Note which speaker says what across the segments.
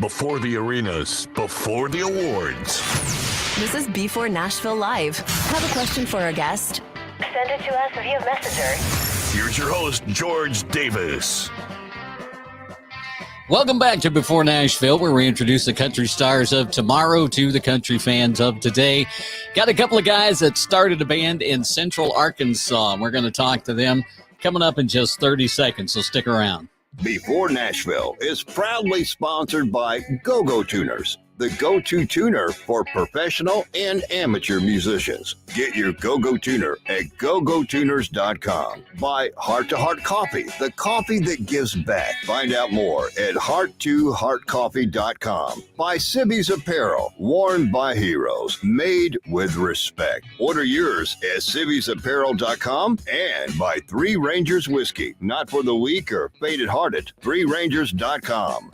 Speaker 1: Before the arenas, before the awards.
Speaker 2: This is Before Nashville Live. Have a question for our guest? Send it to us via Messenger.
Speaker 1: Here's your host, George Davis.
Speaker 3: Welcome back to Before Nashville, where we introduce the country stars of tomorrow to the country fans of today. Got a couple of guys that started a band in Central Arkansas, and we're going to talk to them coming up in just 30 seconds, so stick around.
Speaker 4: Before Nashville is proudly sponsored by Go-Go Tuners, the go-to tuner for professional and amateur musicians. Get your Go-Go Tuner at gogotuners.com. By Heart to Heart Coffee, the coffee that gives back. Find out more at heart2heartcoffee.com. By Sibby's Apparel, worn by heroes, made with respect. Order yours at sibby'sapparel.com. And by Three Rangers Whiskey, not for the weak or faint-hearted. ThreeRangers.com.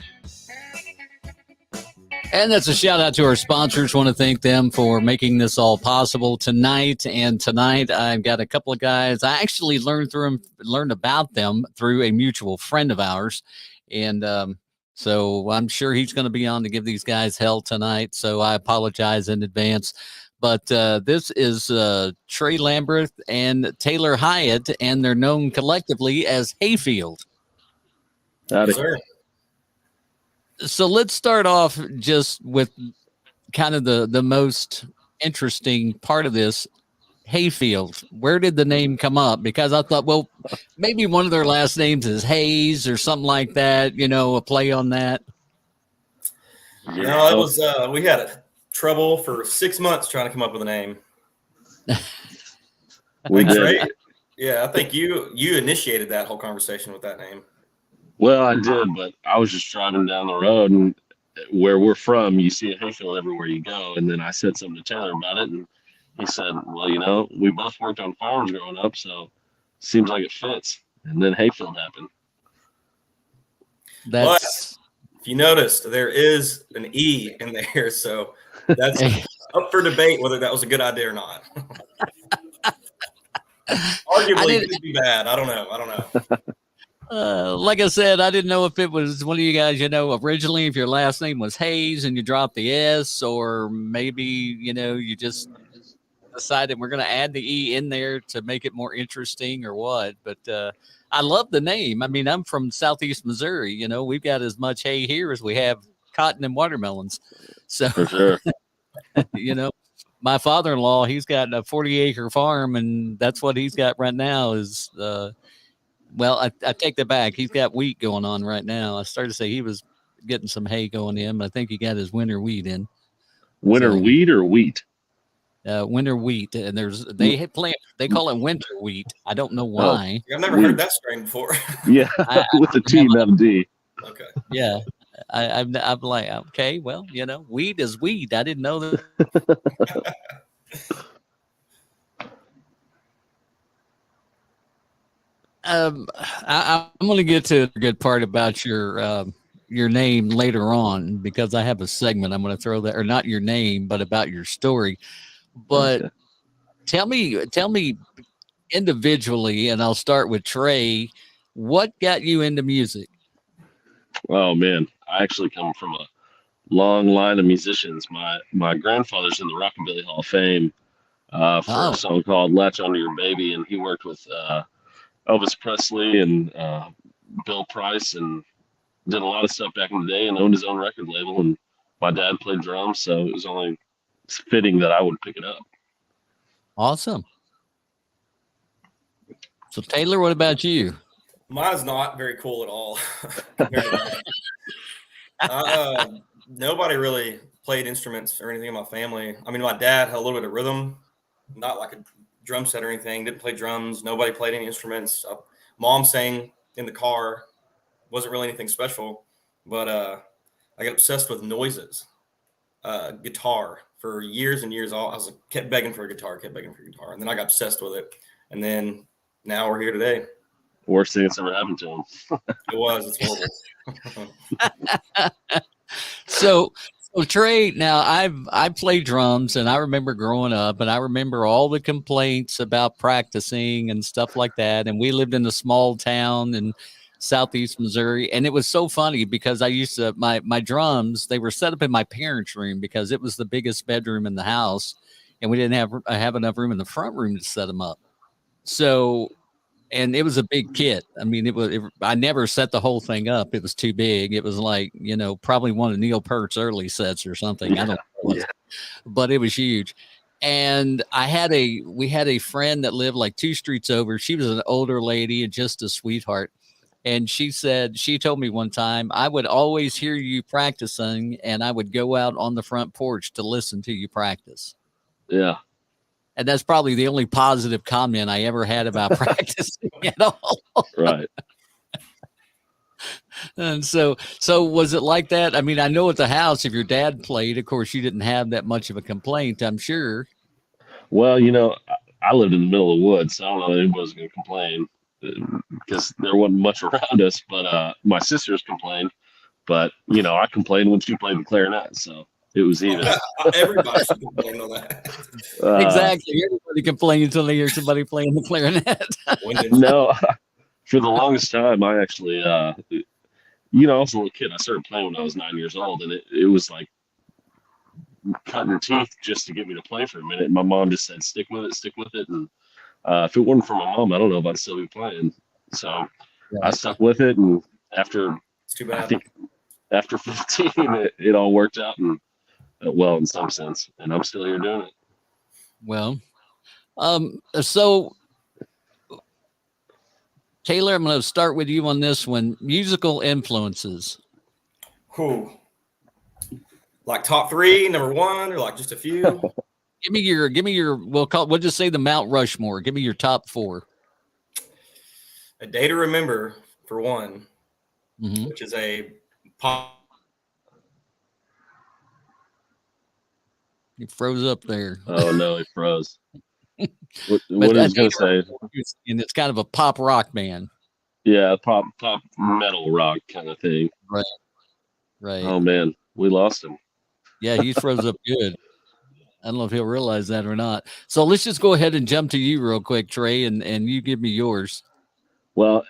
Speaker 3: And that's a shout out to our sponsors. Want to thank them for making this all possible tonight. And tonight I've got a couple of guys. I actually learned about them through a mutual friend of ours. And so I'm sure he's going to be on to give these guys hell tonight. So I apologize in advance. But this is Trey Lamberth and Taylor Hyatt, and they're known collectively as Hayefield.
Speaker 5: Howdy. Sir.
Speaker 3: So let's start off just with kind of the most interesting part of this, Hayefield. Where did the name come up? Because I thought, well, maybe one of their last names is Hayes or something like that, you know, a play on that.
Speaker 5: Yeah. No, it was we had trouble for 6 months trying to come up with a name.
Speaker 6: We did.
Speaker 5: Trey, yeah, I think you initiated that whole conversation with that name.
Speaker 6: Well, I did, but I was just driving down the road, and where we're from, you see a Hayefield everywhere you go. And then I said something to Taylor about it, and he said, well, you know, we both worked on farms growing up, so seems like it fits. And then Hayefield happened.
Speaker 5: But if you noticed, there is an E in there, so that's up for debate whether that was a good idea or not. Arguably, it could be bad. I don't know.
Speaker 3: Like I said, I didn't know if it was one of you guys, you know, originally if your last name was Hayes and you dropped the S, or maybe, you know, you just decided we're going to add the E in there to make it more interesting or what. But I love the name. I mean, I'm from Southeast Missouri. You know, we've got as much hay here as we have cotton and watermelons. So,
Speaker 6: for sure.
Speaker 3: You know, my father-in-law, he's got a 40-acre farm, and that's what he's got right now is well, I take that back. He's got wheat going on right now. I started to say he was getting some hay going in, but I think he got his winter wheat in.
Speaker 6: Winter wheat or wheat?
Speaker 3: Winter wheat, and they call it winter wheat. I don't know why.
Speaker 5: I've never heard that strain before.
Speaker 6: Yeah, with the T, not a D.
Speaker 5: Okay.
Speaker 3: Yeah, I'm like, okay, well, you know, weed is weed. I didn't know that. I'm going to get to the good part about your name later on, because I have a segment I'm going to throw that, or not your name, but about your story. But okay. Tell me individually, and I'll start with Trey. What got you into music?
Speaker 6: Oh man, I actually come from a long line of musicians. My grandfather's in the Rockabilly Hall of Fame for a song called "Latch Onto Your Baby," and he worked with Elvis Presley and Bill Price, and did a lot of stuff back in the day, and owned his own record label. And my dad played drums, so it was only fitting that I would pick it up.
Speaker 3: Awesome. So Taylor, what about you?
Speaker 5: Mine's not very cool at all. Nobody really played instruments or anything in my family. I mean, my dad had a little bit of rhythm, not like a drum set or anything. Didn't play drums. Nobody played any instruments. Mom sang in the car. Wasn't really anything special, but I got obsessed with noises. Guitar for years and years. Kept begging for a guitar, and then I got obsessed with it. And then now we're here today.
Speaker 6: Worst thing that's ever happened to him.
Speaker 5: It's horrible.
Speaker 3: So Trey, now I play drums, and I remember growing up, and I remember all the complaints about practicing and stuff like that. And we lived in a small town, and Southeast Missouri. And it was so funny because I used to, my drums, they were set up in my parents' room because it was the biggest bedroom in the house. And we didn't have enough room in the front room to set them up. So, and it was a big kit. I mean, I never set the whole thing up. It was too big. It was like, probably one of Neil Peart's early sets or something. I don't know. Yeah. But it was huge. And we had a friend that lived like 2 streets over. She was an older lady and just a sweetheart. And she told me one time, I would always hear you practicing and I would go out on the front porch to listen to you practice.
Speaker 6: Yeah.
Speaker 3: And that's probably the only positive comment I ever had about practicing at all.
Speaker 6: Right.
Speaker 3: And so was it like that? I mean, I know at the house, if your dad played, of course, you didn't have that much of a complaint, I'm sure.
Speaker 6: Well, I lived in the middle of the woods, so I don't know if anybody was going to complain because there wasn't much around us. But my sisters complained. But, I complained when she played the clarinet, so it was even.
Speaker 5: Everybody should complain on that.
Speaker 3: Exactly. Everybody complains until they hear somebody playing the clarinet.
Speaker 6: No, for the longest time, I actually, I was a little kid. I started playing when I was 9 years old, and it was like cutting teeth just to get me to play for a minute. And my mom just said, stick with it. And if it wasn't for my mom, I don't know if I'd still be playing. So I stuck with it. And after,
Speaker 5: it's too bad.
Speaker 6: I think after 15, it all worked out and well, in some sense. And I'm still here doing it.
Speaker 3: Well, so Taylor, I'm going to start with you on this one. Musical influences.
Speaker 5: Who? Like top 3, number 1, or like just a few?
Speaker 3: Give me your, we'll just say the Mount Rushmore. Give me your top 4.
Speaker 5: A Day to Remember, for one, which is a pop.
Speaker 3: He froze up there.
Speaker 6: Oh, no, he froze. What is going to say?
Speaker 3: And it's kind of a pop rock band.
Speaker 6: Yeah, pop metal rock kind of thing.
Speaker 3: Right.
Speaker 6: Oh, man, we lost him.
Speaker 3: Yeah, he froze up good. I don't know if he'll realize that or not. So let's just go ahead and jump to you real quick, Trey, and you give me yours.
Speaker 6: Well,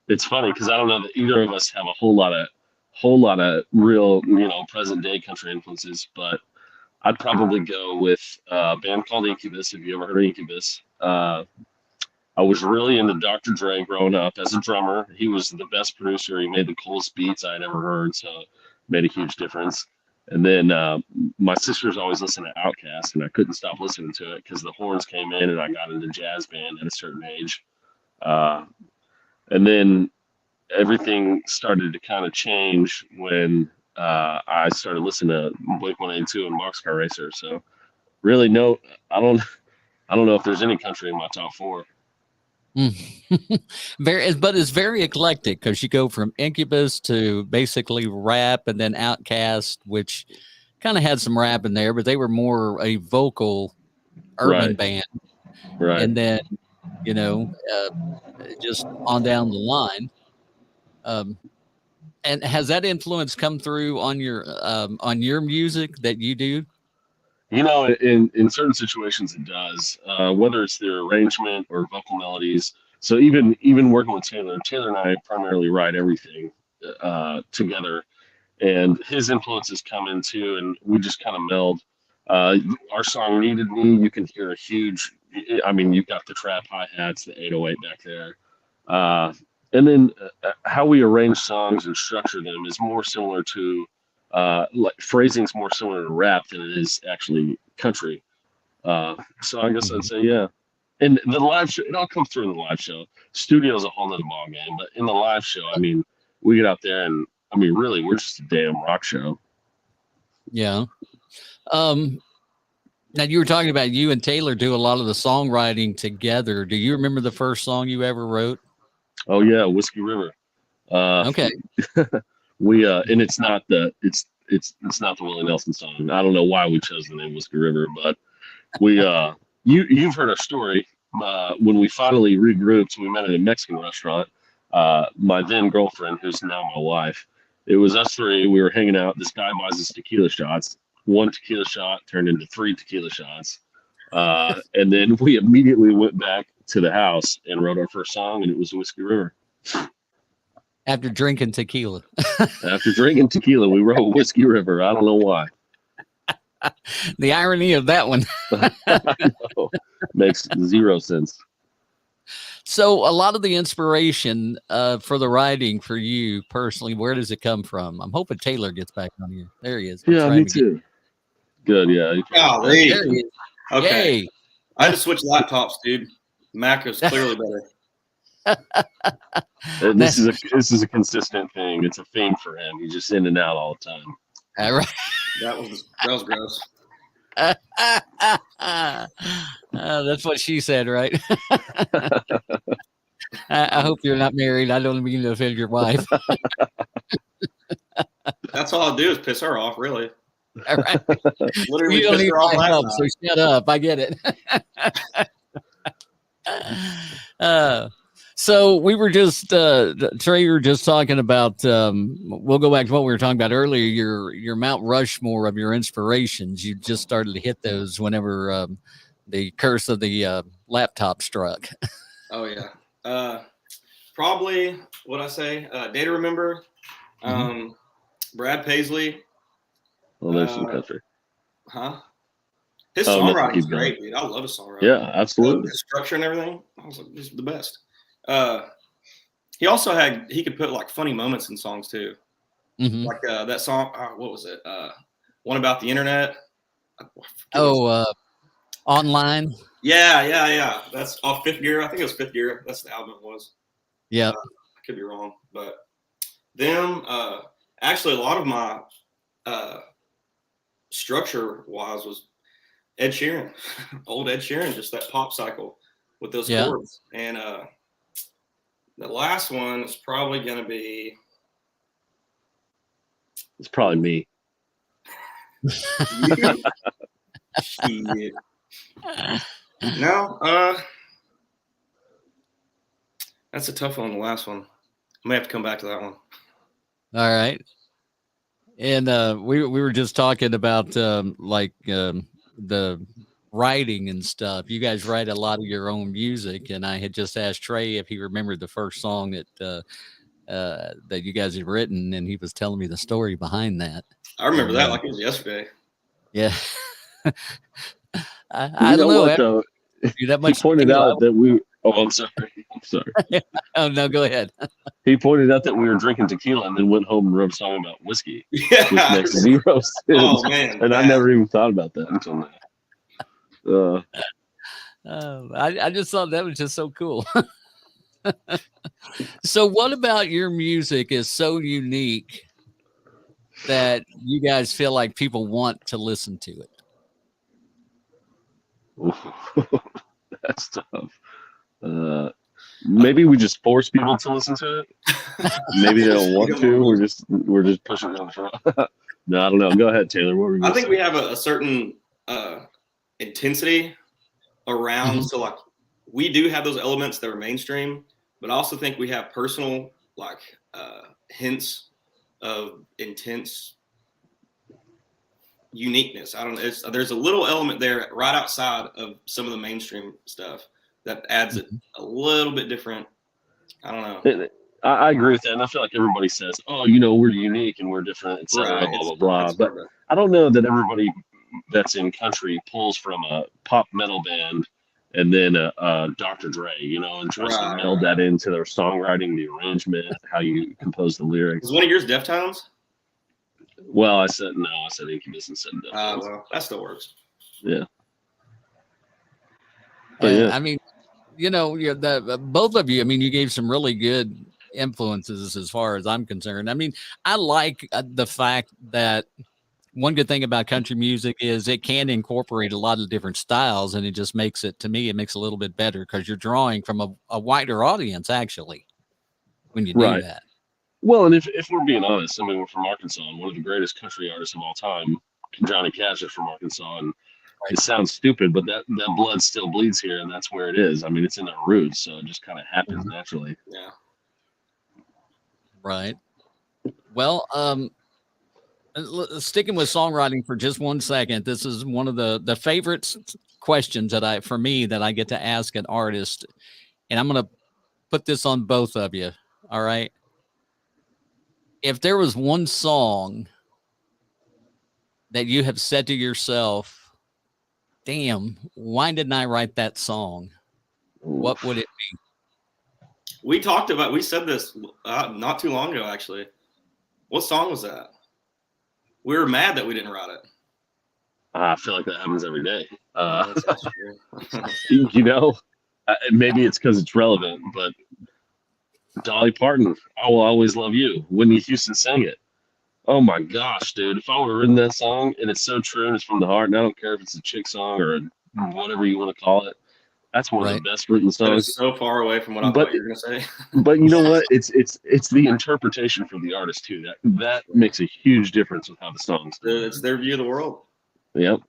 Speaker 6: it's funny because I don't know that either of us have a whole lot of real, present day country influences, but I'd probably go with a band called Incubus. Have you ever heard of Incubus? I was really into Dr. Dre growing up as a drummer. He was the best producer. He made the coolest beats I'd ever heard, so it made a huge difference. And then my sisters always listened to Outkast, and I couldn't stop listening to it because the horns came in, and I got into jazz band at a certain age. And then everything started to kind of change when I started listening to Blink-182 and Boxcar Racer. So really, no, I don't know if there's any country in my top 4.
Speaker 3: But it's very eclectic because you go from Incubus to basically rap, and then Outkast, which kind of had some rap in there, but they were more a vocal urban band.
Speaker 6: Right.
Speaker 3: And then, just on down the line. And has that influence come through on your music that you do?
Speaker 6: In certain situations it does, whether it's their arrangement or vocal melodies. So even working with Taylor and I primarily write everything together, and his influences come in too, and we just kind of meld. Our song Needed Me, you can hear a huge, you've got the trap hi-hats, the 808 back there. And then how we arrange songs and structure them is more similar to like phrasing is more similar to rap than it is actually country. So I guess I'd say, yeah. And the live show, it all comes through in the live show. Studio is a whole nother ball game, but in the live show, we get out there and really, we're just a damn rock show.
Speaker 3: Yeah. Now you were talking about you and Taylor do a lot of the songwriting together. Do you remember the first song you ever wrote?
Speaker 6: Oh yeah, Whiskey River.
Speaker 3: Okay.
Speaker 6: We and it's not the Willie Nelson song. I don't know why we chose the name Whiskey River, but we you've heard our story. When we finally regrouped, we met at a Mexican restaurant. My then girlfriend, who's now my wife, it was us 3. We were hanging out. This guy buys us tequila shots. 1 tequila shot turned into 3 tequila shots. And then we immediately went back to the house and wrote our first song, and it was Whiskey River.
Speaker 3: After drinking tequila.
Speaker 6: After drinking tequila, we wrote Whiskey River. I don't know why.
Speaker 3: The irony of that one.
Speaker 6: No, makes zero sense.
Speaker 3: So a lot of the inspiration for the writing for you personally, where does it come from? I'm hoping Taylor gets back on here. There he is.
Speaker 6: Yeah, me too. Good, yeah.
Speaker 5: Golly.
Speaker 3: There he is.
Speaker 5: Okay.
Speaker 3: Yay.
Speaker 5: I had to switch laptops, dude. Mac is clearly better.
Speaker 6: This is a consistent thing. It's a thing for him. He's just in and out all the time.
Speaker 3: All right.
Speaker 5: That was gross.
Speaker 3: That's what she said, right? I hope you're not married. I don't mean to offend your wife.
Speaker 5: That's all I do is piss her off, really.
Speaker 3: All right.
Speaker 5: Literally
Speaker 3: You don't
Speaker 5: pissed
Speaker 3: need
Speaker 5: her off
Speaker 3: my
Speaker 5: last
Speaker 3: help,
Speaker 5: night.
Speaker 3: so shut up. I get it. So we were just Trey, you were just talking about we'll go back to what we were talking about earlier, your Mount Rushmore of your inspirations. You just started to hit those whenever the curse of the laptop struck.
Speaker 5: Oh yeah. Probably what I say, Day to Remember, Brad Paisley.
Speaker 6: Well, there's some country.
Speaker 5: Huh? His
Speaker 6: Oh, nothing,
Speaker 5: songwriting is
Speaker 6: keep going.
Speaker 5: great, dude. I love his songwriting.
Speaker 6: Yeah, absolutely.
Speaker 5: His structure and everything. I was like, this is the best. He also he could put like funny moments in songs too.
Speaker 3: Mm-hmm.
Speaker 5: Like that song, what was it? One about the internet.
Speaker 3: Online.
Speaker 5: Yeah. That's off Fifth Gear. I think it was Fifth Gear. That's the album it was.
Speaker 3: Yeah.
Speaker 5: I could be wrong, but them. Actually, a lot of my structure wise was Ed Sheeran, old Ed Sheeran, just that pop cycle with those chords. And the last one is probably going to be.
Speaker 6: It's probably me.
Speaker 5: Shit. No, that's a tough one. The last one, I may have to come back to that one.
Speaker 3: All right. And we were just talking about the writing and stuff. You guys write a lot of your own music, and I had just asked Trey if he remembered the first song that you guys had written, and he was telling me the story behind that.
Speaker 5: I remember that like it was yesterday.
Speaker 3: Yeah. I don't know.
Speaker 6: What, though?
Speaker 3: That much
Speaker 6: he pointed out that we. Oh, I'm sorry.
Speaker 3: Oh no, go ahead.
Speaker 6: He pointed out that we were drinking tequila and then went home and wrote a song about whiskey,
Speaker 5: Yeah.
Speaker 6: which makes zero sense.
Speaker 5: Oh man.
Speaker 6: And I never even thought about that until now.
Speaker 3: I just thought that was just so cool. So what about your music is so unique that you guys feel like people want to listen to it?
Speaker 6: That's tough. Maybe we just force people to listen to it. Maybe they don't want to. We're just pushing them front. No, I don't know. Go ahead, Taylor. What were you
Speaker 5: I think
Speaker 6: say?
Speaker 5: we have a certain intensity around. So like we do have those elements that are mainstream, but I also think we have personal like hints of intense uniqueness. I don't know. There's a little element there right outside of some of the mainstream stuff that adds it a little bit different. I don't know.
Speaker 6: I agree with that. And I feel like everybody says, oh, we're unique and we're different, et cetera,
Speaker 5: Right.
Speaker 6: blah, blah, blah. But I don't know that everybody that's in country pulls from a pop metal band and then a Dr. Dre, and tries to meld that into their songwriting, the arrangement, how you compose the lyrics.
Speaker 5: Was one of yours Deftones?
Speaker 6: Well, I said Incubus and said Deftones.
Speaker 5: Well, that still works.
Speaker 6: Yeah. But
Speaker 3: And,
Speaker 6: yeah.
Speaker 3: I mean, both of you, I mean, you gave some really good influences as far as I'm concerned. I mean, I like the fact that one good thing about country music is it can incorporate a lot of different styles, and it just makes it, to me, it makes it a little bit better because you're drawing from a wider audience, actually, when you do that.
Speaker 6: Well, and if we're being honest, I mean, we're from Arkansas, and one of the greatest country artists of all time, Johnny Cash, is from Arkansas, and it sounds stupid, but that blood still bleeds here, and that's where it is. I mean, it's in our roots, so it just kind of happens naturally.
Speaker 5: Yeah.
Speaker 3: Right. Well, sticking with songwriting for just 1 second, this is one of the favorite questions that I get to ask an artist, and I'm going to put this on both of you. All right. if there was one song that you have said to yourself, damn, why didn't I write that song? What would it be?
Speaker 5: We said this not too long ago, actually. What song was that? We were mad that we didn't write it.
Speaker 6: I feel like that happens every day.
Speaker 5: That's true.
Speaker 6: Maybe it's because it's relevant, but Dolly Parton, I Will Always Love You. Whitney Houston sang it. Oh my gosh, dude. If I would have written that song and it's so true and it's from the heart, and I don't care if it's a chick song or whatever you want to call it, that's one of the best written songs.
Speaker 5: That is so far away from what I thought you were going to say.
Speaker 6: But you know what? It's the interpretation from the artist too. That makes a huge difference with how the songs.
Speaker 5: It's their view of the world.
Speaker 6: Yep.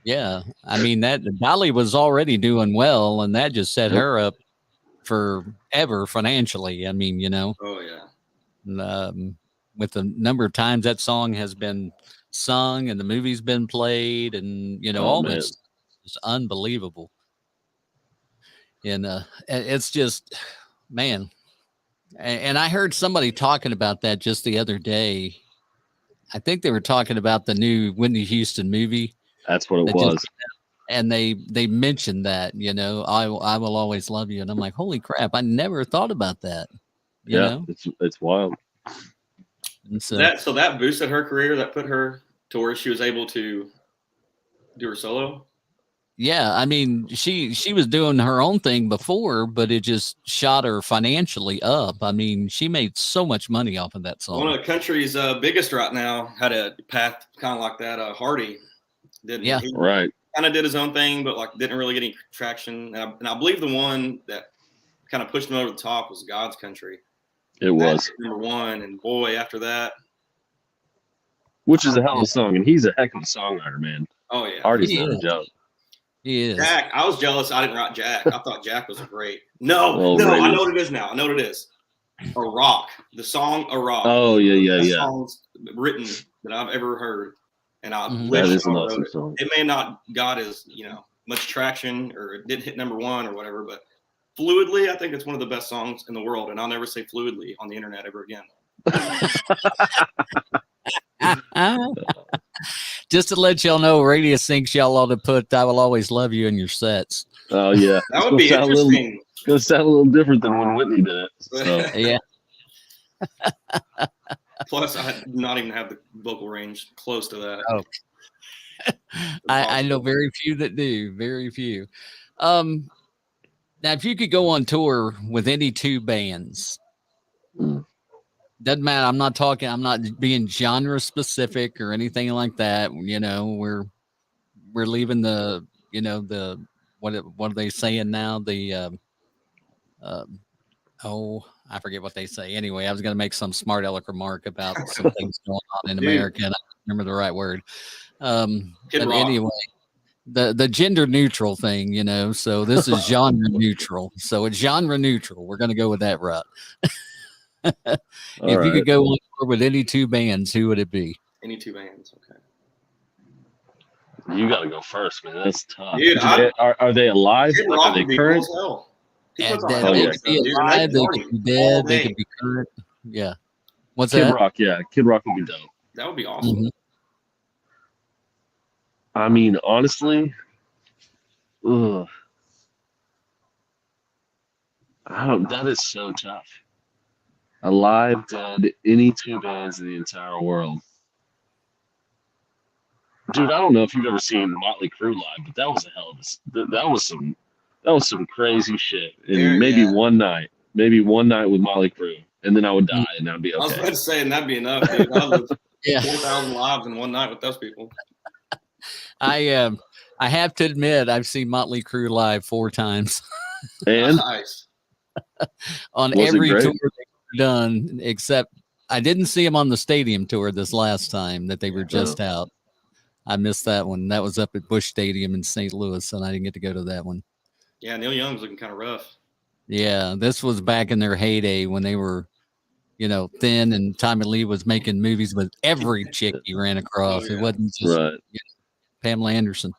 Speaker 3: Yeah, I mean that Dolly was already doing well, and that just set her up forever financially. I mean,
Speaker 5: Oh yeah.
Speaker 3: With the number of times that song has been sung and the movie's been played, and all this is unbelievable. And it's just, man. And I heard somebody talking about that just the other day. I think they were talking about the new Whitney Houston movie.
Speaker 6: That's what it was.
Speaker 3: And they mentioned that, I Will Always Love You. And I'm like, holy crap, I never thought about that. You know?
Speaker 6: It's wild.
Speaker 3: And so
Speaker 5: that boosted her career, that put her to where she was able to do her solo.
Speaker 3: Yeah, I mean, she was doing her own thing before, but it just shot her financially up. I mean, she made so much money off of that song.
Speaker 5: One of the country's biggest right now had a path kind of like that. Hardy didn't.
Speaker 3: Yeah,
Speaker 6: right.
Speaker 5: Kind of did his own thing, but didn't really get any traction. And I believe the one that kind of pushed him over the top was God's Country.
Speaker 6: It was
Speaker 5: number one, and boy, after that,
Speaker 6: which is a hell of a song, and he's a heck of a songwriter, man.
Speaker 5: Oh yeah,
Speaker 6: Hardy's not a joke.
Speaker 3: He is.
Speaker 5: Jack, I was jealous I didn't write Jack. I thought Jack was great. No, I know what it is now. I know what it is. A Rock. The song A Rock.
Speaker 6: Oh, yeah.
Speaker 5: Songs written that I've ever heard. And I wish
Speaker 6: that is
Speaker 5: I
Speaker 6: an
Speaker 5: wrote
Speaker 6: awesome
Speaker 5: it.
Speaker 6: song.
Speaker 5: It may not got as, much traction or it didn't hit number one or whatever, but Fluidly, I think it's one of the best songs in the world. And I'll never say Fluidly on the internet ever again.
Speaker 3: Just to let y'all know, Radius thinks y'all ought to put I Will Always Love You in your sets.
Speaker 6: Oh, yeah.
Speaker 5: That would be interesting.
Speaker 6: It's going to sound a little different than when Whitney did it. So.
Speaker 3: Yeah.
Speaker 5: Plus, I do not even have the vocal range close to that.
Speaker 3: Oh. I know very few that do. Very few. Now, if you could go on tour with any two bands, doesn't matter. I'm not being genre specific or anything like that. We're leaving the what are they saying now? I forget what they say. Anyway, I was going to make some smart aleck remark about some things going on in America, and I don't remember the right word. But anyway, the gender neutral thing, so this is genre neutral. So it's genre neutral. We're going to go with that route. If you could go on tour with any two bands, who would it be?
Speaker 5: Any two bands, okay.
Speaker 6: You got to go first, man. That's tough.
Speaker 5: Dude,
Speaker 6: are they alive? Are they current?
Speaker 3: They could be alive, they could be dead, they could be current. Yeah. What's
Speaker 6: Kid
Speaker 3: that?
Speaker 6: Rock, yeah. Kid Rock would be dope.
Speaker 5: That would be awesome.
Speaker 3: Mm-hmm.
Speaker 6: I mean, honestly, that is so tough. Alive, dead, any two bands in the entire world. Dude, I don't know if you've ever seen Motley Crue live, but that was a hell of a. That was some crazy shit. And maybe one night with Motley Crue, and then I would die, and that'd be okay.
Speaker 5: I was about to say, and that'd be enough. Dude. I lived 4,000 lives in one night with those people.
Speaker 3: I have to admit, I've seen Motley Crue live 4 times.
Speaker 6: And
Speaker 5: nice.
Speaker 3: On every tour they've done, except I didn't see them on the stadium tour this last time that they were just out. I missed that one. That was up at Busch Stadium in St. Louis, and I didn't get to go to that one.
Speaker 5: Yeah, Neil Young's looking kind of rough.
Speaker 3: Yeah, this was back in their heyday when they were, thin, and Tommy Lee was making movies with every chick he ran across. It wasn't just Pamela Anderson.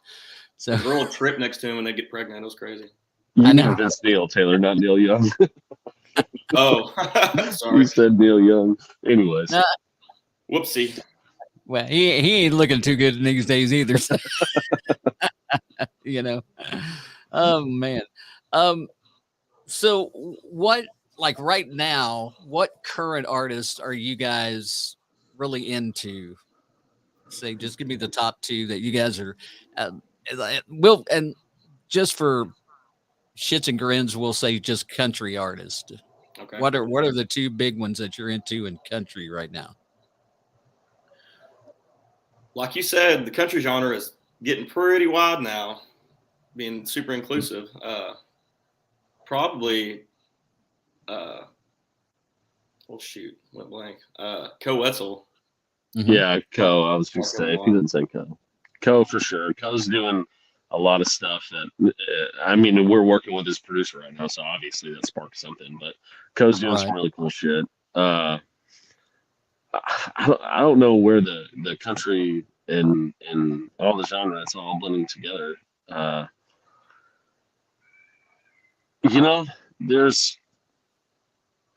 Speaker 3: So
Speaker 5: the girl would trip next to him when they get pregnant. It was crazy.
Speaker 6: I know. Vince Neil, Taylor, not Neil Young.
Speaker 5: Oh,
Speaker 6: You
Speaker 5: sorry.
Speaker 6: said Neil Young. Anyways.
Speaker 3: No.
Speaker 5: Whoopsie.
Speaker 3: Well, he ain't looking too good these days either. So, you know. Oh man. So what, like right now, what current artists are you guys really into? Say, just give me the top two that you guys are. Will, and just for shits and grins, we'll say just country artists.
Speaker 5: Okay.
Speaker 3: What are the two big ones that you're into in country right now?
Speaker 5: Like you said, the country genre is getting pretty wide now, being super inclusive. Probably, well, shoot, went blank. Co Wetzel.
Speaker 3: Mm-hmm.
Speaker 6: Yeah, Co. I was going to say, if you didn't say Co for sure. Co's doing a lot of stuff that, I mean, we're working with his producer right now, so obviously that sparked something, but Co's doing some really cool shit. I don't know where the country and all the genre, it's all blending together. You know, there's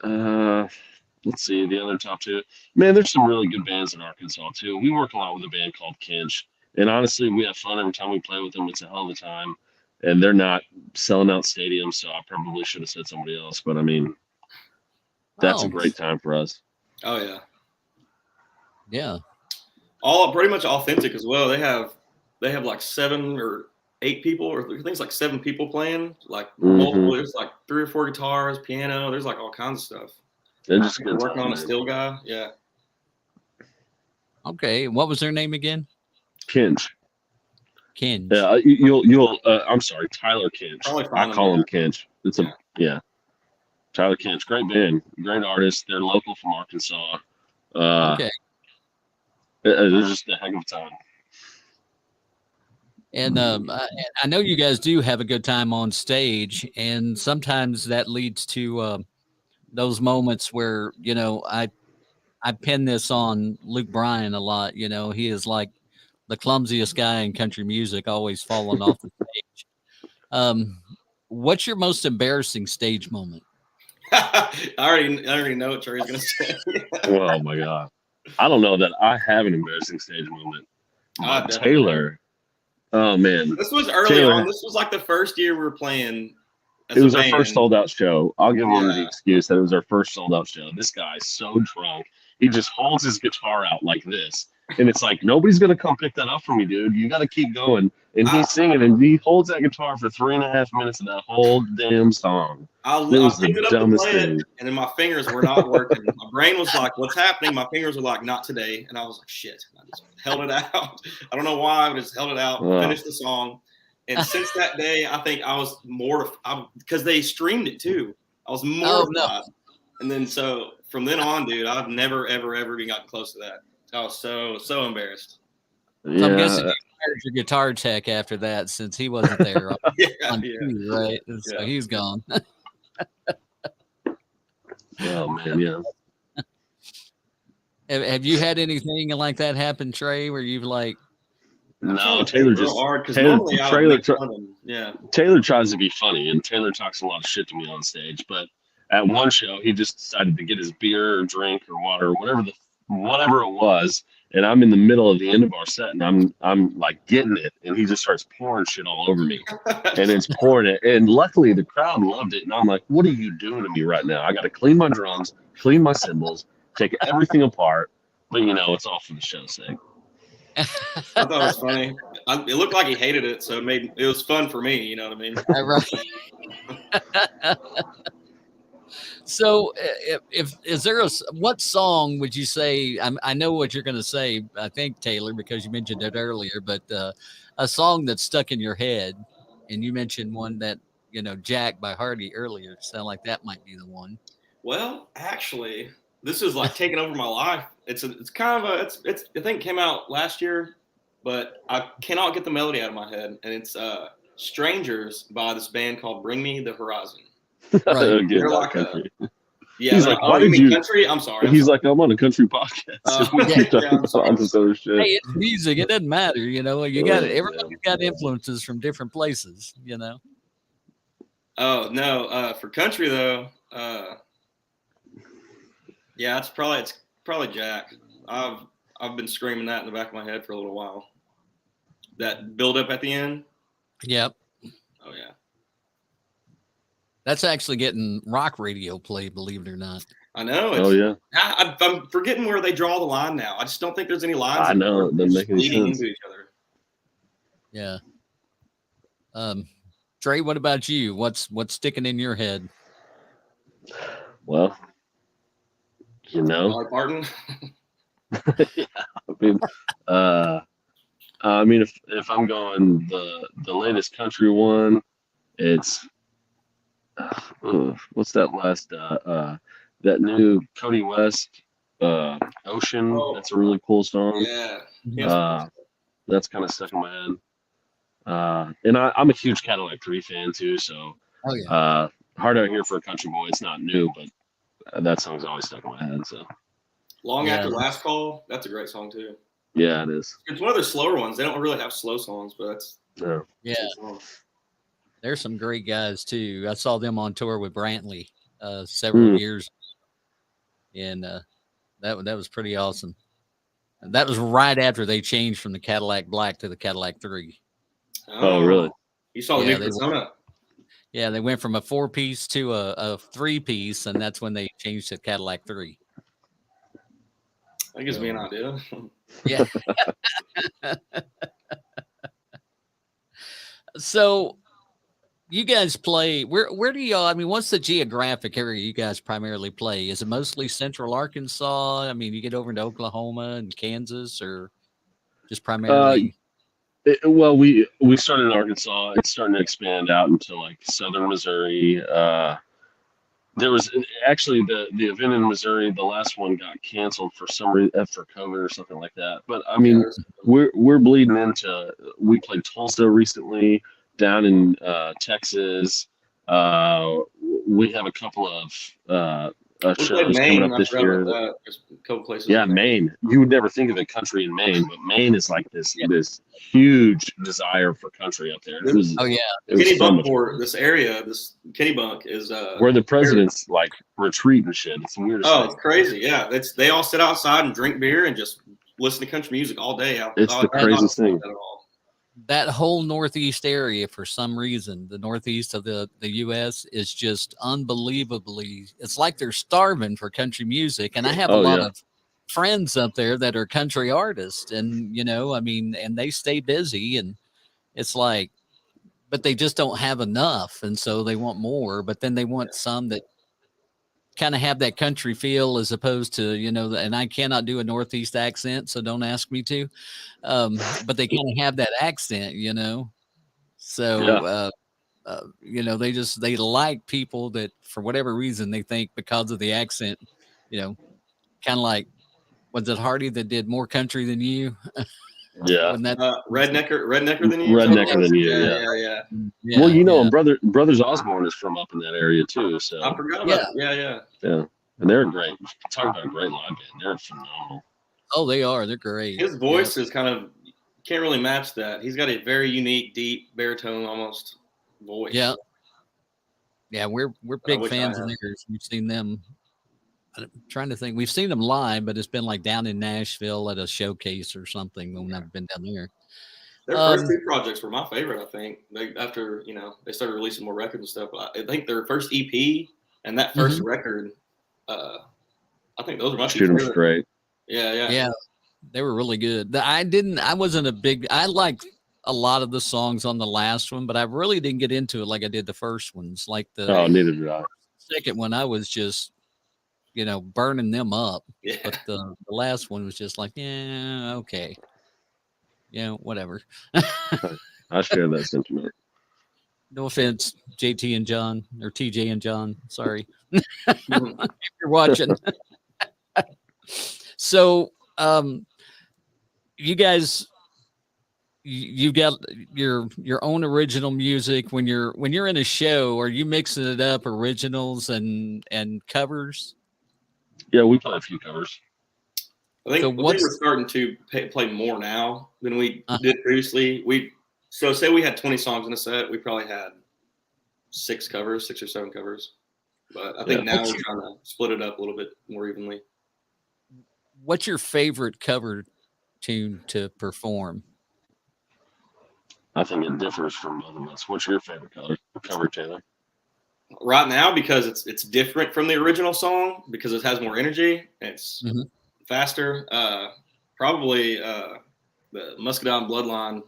Speaker 6: let's see the other top two. Man, there's some really good bands in Arkansas too. We work a lot with a band called Kinch, and honestly, we have fun every time we play with them. It's a hell of a time, and they're not selling out stadiums, so I probably should have said somebody else, but I mean, that's a great time for us.
Speaker 5: Oh yeah,
Speaker 3: yeah.
Speaker 5: All pretty much authentic as well. They have like 7 or 8 people, or I think it's like 7 people playing, like multiple. There's like 3 or 4 guitars, piano. There's like all kinds of stuff.
Speaker 6: They're just
Speaker 5: working on a steel guy. Yeah.
Speaker 3: Okay. What was their name again?
Speaker 6: Kinch.
Speaker 3: Kinch.
Speaker 6: Yeah, you'll. I'm sorry, Tyler Kinch. I call him Kinch. It's Tyler Kinch, great band, great artist. They're local from Arkansas. Okay. They're just a heck of a time.
Speaker 3: And I know you guys do have a good time on stage, and sometimes that leads to those moments where, you know, I pin this on Luke Bryan a lot. You know, he is like the clumsiest guy in country music, always falling off the stage. What's your most embarrassing stage moment?
Speaker 5: I already know what Trey's gonna say.
Speaker 6: Oh my God, I don't know that I have an embarrassing stage moment. Taylor. Oh man,
Speaker 5: this was early on. This was like the first year we were playing.
Speaker 6: It was our first sold out show. I'll give him the excuse that it was our first sold out show. This guy's so drunk. He just holds his guitar out like this. And it's like, nobody's going to come pick that up for me, dude. You got to keep going. And he's singing, and he holds that guitar for 3.5 minutes of that whole damn song.
Speaker 5: I picked it up to play it, and then my fingers were not working. My brain was like, what's happening? My fingers were like, not today. And I was like, shit. I just held it out. I don't know why. I just held it out, finished the song. And since that day, I think I was mortified because they streamed it too. I was mortified. Oh, no. And then so from then on, dude, I've never, ever, ever even gotten close to that. I was so embarrassed.
Speaker 3: Yeah. So I'm guessing you hired your guitar tech after that, since he wasn't there. Key, right? So he's gone.
Speaker 6: Oh man, yeah.
Speaker 3: Have you had anything like that happen, Trey, where you've like?
Speaker 6: No, Taylor just
Speaker 5: hard because
Speaker 6: Taylor tries to be funny, and Taylor talks a lot of shit to me on stage. But at one show, he just decided to get his beer or drink or water or whatever it was, and I'm in the middle of the end of our set, and I'm like getting it, and he just starts pouring shit all over me, and it's pouring it, and luckily the crowd loved it, and I'm like, what are you doing to me right now? I got to clean my drums, clean my cymbals, take everything apart, but you know, it's all for the show's sake.
Speaker 5: I thought it was funny. It looked like he hated it, so it was fun for me. You know what I mean?
Speaker 3: Right. So, what song would you say? I know what you're going to say. I think, Taylor, because you mentioned it earlier, but a song that's stuck in your head, and you mentioned one that, you know, Jack by Hardy earlier. Sound like that might be the one.
Speaker 5: Well, actually, this is like taking over my life. I think it came out last year, but I cannot get the melody out of my head, and it's "Strangers" by this band called Bring Me the Horizon.
Speaker 3: Right.
Speaker 5: They're like he's like, why did you country? I'm sorry.
Speaker 6: He's like, I'm on a country podcast.
Speaker 3: Hey, it's music. It doesn't matter. You know, you got it. Everybody's got influences from different places, you know?
Speaker 5: Oh, no. For country, though, Yeah, it's probably Jack. I've been screaming that in the back of my head for a little while. That build up at the end.
Speaker 3: Yep.
Speaker 5: Oh yeah.
Speaker 3: That's actually getting rock radio play, believe it or not.
Speaker 5: I know.
Speaker 6: Oh yeah.
Speaker 5: I'm forgetting where they draw the line now. I just don't think there's any lines.
Speaker 6: I know. It doesn't
Speaker 5: They're
Speaker 6: make any
Speaker 5: bleeding
Speaker 6: sense.
Speaker 5: into each other.
Speaker 3: Yeah. Trey, what about you? What's sticking in your head?
Speaker 6: Well,
Speaker 5: Dolly Parton.
Speaker 6: yeah, I mean, if I'm going the latest country one, it's what's that last that new Cody West Ocean.
Speaker 5: Oh.
Speaker 6: That's a really cool song.
Speaker 5: Yeah.
Speaker 6: That's kind of stuck in my head. And I'm a huge Cadillac 3 fan too, so
Speaker 3: Oh yeah.
Speaker 6: Hard Out Here for a Country Boy. It's not new, but that song's always stuck in my head. So
Speaker 5: Long After Last Call. That's a great song too.
Speaker 6: yeah, it is.
Speaker 5: It's one of their slower ones. They don't really have slow songs, but that's
Speaker 3: Yeah. There's some great guys too. I saw them on tour with Brantley several years, and that was pretty awesome. And that was right after they changed from the Cadillac Black to the Cadillac 3.
Speaker 6: Oh, really?
Speaker 5: You saw the new persona.
Speaker 3: Yeah, they went from a 4-piece to a 3-piece, and that's when they changed to Cadillac 3.
Speaker 5: That gives me an idea.
Speaker 3: Yeah. So you guys play where do y'all, I mean, what's the geographic area you guys primarily play? Is it mostly central Arkansas? I mean, you get over into Oklahoma and Kansas, or just primarily
Speaker 6: well, we started in Arkansas. It's starting to expand out into like southern Missouri. There was actually the event in Missouri. The last one got canceled for some reason, for COVID or something like that. But I mean, we're bleeding into. We played Tulsa recently, down in Texas. We have a couple of shows coming up this year.
Speaker 5: There's a couple places.
Speaker 6: Yeah, Maine. You would never think of a country in Maine, but Maine is like this huge desire for country up there. It was,
Speaker 3: oh yeah,
Speaker 5: Kennebunkport, this area, this Kennebunk is
Speaker 6: where the presidents like retreat and shit. It's weird.
Speaker 5: It's crazy. Yeah, they all sit outside and drink beer and just listen to country music all day.
Speaker 6: It's the craziest thing.
Speaker 3: That whole northeast area, for some reason, the northeast of the U.S. is just unbelievably. It's like they're starving for country music, and I have a lot of friends up there that are country artists, and I mean, and they stay busy, and it's like, but they just don't have enough, and so they want more, but then they want some that kind of have that country feel, as opposed to, and I cannot do a Northeast accent, so don't ask me to. But they kind of have that accent, so, they like people that for whatever reason, they think because of the accent, kind of like, was it Hardy that did more country than you?
Speaker 6: Yeah.
Speaker 5: Rednecker than you.
Speaker 6: Rednecker than you. Yeah. Well, Brothers Osborne is from up in that area too. So
Speaker 5: I forgot about it. Yeah.
Speaker 6: And they're great. Talk about a great live band. They're phenomenal.
Speaker 3: Oh, they are. They're great.
Speaker 5: His voice is kind of can't really match that. He's got a very unique, deep baritone almost voice.
Speaker 3: Yeah. Yeah, we're big fans of theirs. We've seen them. I'm trying to think. We've seen them live, but it's been like down in Nashville at a showcase or something. We've never been down there.
Speaker 5: Their first two projects were my favorite, I think. After they started releasing more records and stuff. I think their first EP and that first record, I think those were my
Speaker 6: Shoot 'em straight.
Speaker 5: Yeah.
Speaker 3: They were really good. I liked a lot of the songs on the last one, but I really didn't get into it like I did the first ones. Like
Speaker 6: neither did I.
Speaker 3: Second one, I was just burning them up.
Speaker 5: Yeah.
Speaker 3: But the last one was just like, yeah, okay. Yeah, whatever.
Speaker 6: I share that sentiment.
Speaker 3: No offense, JT and John, or TJ and John. Sorry. If you're watching. So, you guys, you got your own original music when you're in a show. Are you mixing it up, originals and covers?
Speaker 6: Yeah, we play a few covers.
Speaker 5: I think we're starting to play more now than we did previously. Say we had 20 songs in a set, we probably had 6 or 7 covers. But I think now we're trying to split it up a little bit more evenly.
Speaker 3: What's your favorite cover tune to perform?
Speaker 6: I think it differs from both of us. What's your favorite cover, Taylor?
Speaker 5: Right now, because it's different from the original song, because it has more energy, it's faster. Probably the Muscadine Bloodline.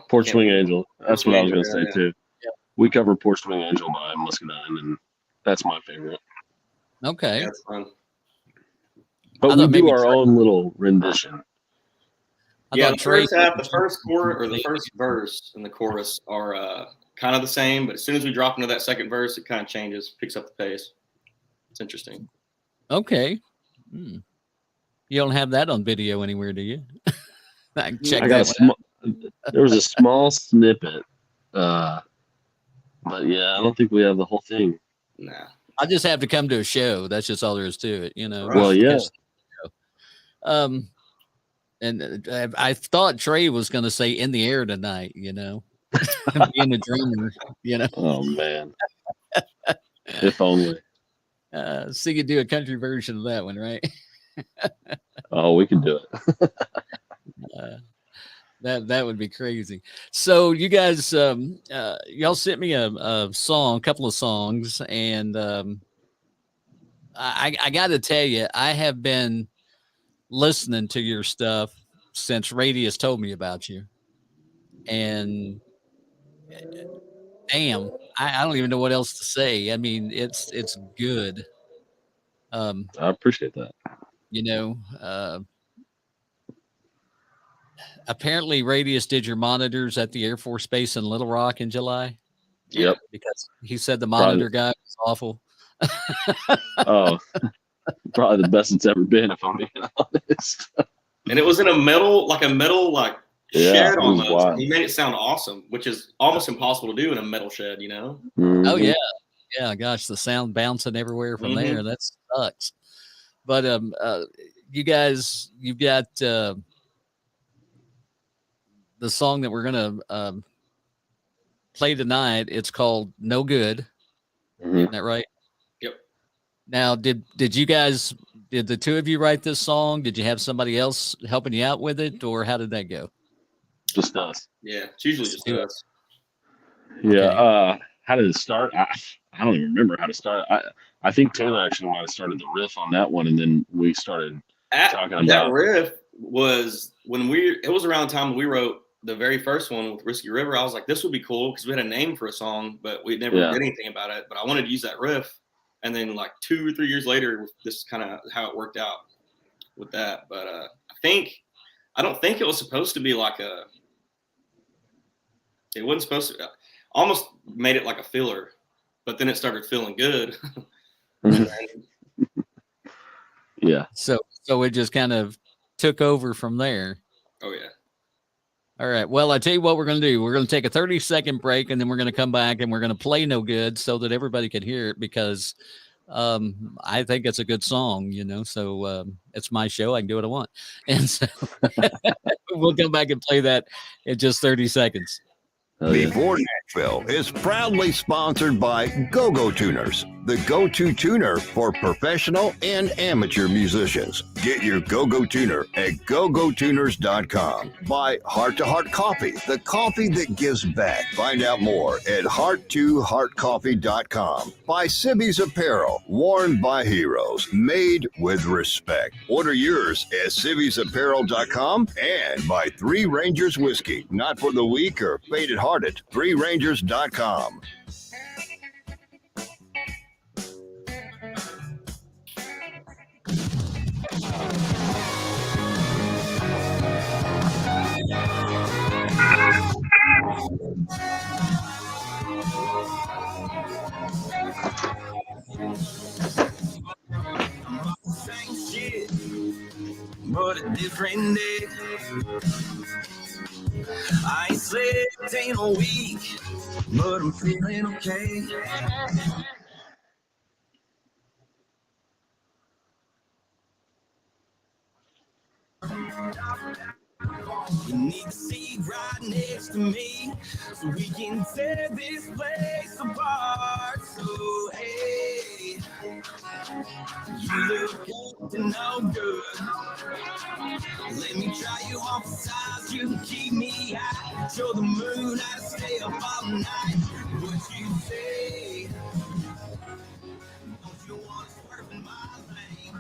Speaker 6: Porch Swing Angel. That's what I was going to say too.
Speaker 3: Yeah.
Speaker 6: We cover Porch Swing Angel by Muscadine, and that's my favorite.
Speaker 3: Okay,
Speaker 5: yeah, that's fun.
Speaker 6: But we do our own little rendition.
Speaker 5: The first half, the first chorus, or the first verse and the chorus are kind of the same, but as soon as we drop into that second verse, it kind of changes, picks up the pace. It's interesting.
Speaker 3: Okay. You don't have that on video anywhere, do you? I can check
Speaker 6: there was a small snippet, but yeah, I don't think we have the whole thing.
Speaker 5: Nah.
Speaker 3: I just have to come to a show. That's just all there is to it, you know.
Speaker 5: Right.
Speaker 6: Well, yeah.
Speaker 3: And I thought Trey was going to say "In the Air Tonight," you know, being a drummer, you know.
Speaker 6: Oh man, if only.
Speaker 3: So you do a country version of that one, right?
Speaker 6: Oh, we can do it.
Speaker 3: That would be crazy. So you guys, y'all sent me a couple of songs, and I got to tell you, I have been listening to your stuff since Radius told me about you, and damn, I don't even know what else to say. I mean, it's good.
Speaker 6: I appreciate that.
Speaker 3: You know, apparently Radius did your monitors at the Air Force Base in Little Rock in July.
Speaker 6: Yep.
Speaker 3: Because he said the monitor guy was awful.
Speaker 6: Oh, probably the best it's ever been, if I'm being honest.
Speaker 5: And it was in a metal shed almost.
Speaker 6: Wild.
Speaker 5: He made it sound awesome, which is almost impossible to do in a metal shed, you know?
Speaker 6: Mm-hmm.
Speaker 3: Oh yeah. Yeah, gosh, the sound bouncing everywhere from there. That sucks. But you guys, you've got the song that we're gonna play tonight. It's called "No Good." Isn't that right?
Speaker 5: Yep.
Speaker 3: Now, did the two of you write this song? Did you have somebody else helping you out with it, or how did that go?
Speaker 6: Just us.
Speaker 5: Yeah, it's usually just us.
Speaker 6: Yeah.
Speaker 3: Okay.
Speaker 6: How did it start? I don't even remember how to start. I think Taylor actually might have started the riff on that one, and then we started talking about
Speaker 5: that riff was it was around the time we wrote the very first one with Risky River. I was like, this would be cool because we had a name for a song, but we never did anything about it. But I wanted to use that riff. And then like 2 or 3 years later, this is kind of how it worked out with that. But I don't think it was supposed to be like it wasn't supposed to, almost made it like a filler, but then it started feeling good.
Speaker 6: Yeah.
Speaker 3: So it just kind of took over from there.
Speaker 5: Oh yeah.
Speaker 3: All right. Well, I tell you what we're going to do. We're going to take a 30-second break, and then we're going to come back and we're going to play "No Good" so that everybody can hear it, because I think it's a good song, you know, so it's my show. I can do what I want. And so we'll come back and play that in just 30 seconds.
Speaker 4: Before Nashville is proudly sponsored by Go-Go Tuners, the go-to tuner for professional and amateur musicians. Get your Go-Go Tuner at gogotuners.com. By Heart to Heart Coffee, the coffee that gives back. Find out more at heart2heartcoffee.com. By Sibby's Apparel, worn by heroes, made with respect. Order yours at sibby'sapparel.com. And by Three Rangers Whiskey, not for the weak or faint-hearted. ThreeRangers.com.
Speaker 7: Same shit, but a different day. I ain't slept in a week, but I'm feeling okay. You need a seat right next to me so we can tear this place apart. So, hey, you look up to no good. Let me try you on for size. You can keep me high. Show the moon how to stay up all night. What you say? Don't you want to swerve in my lane?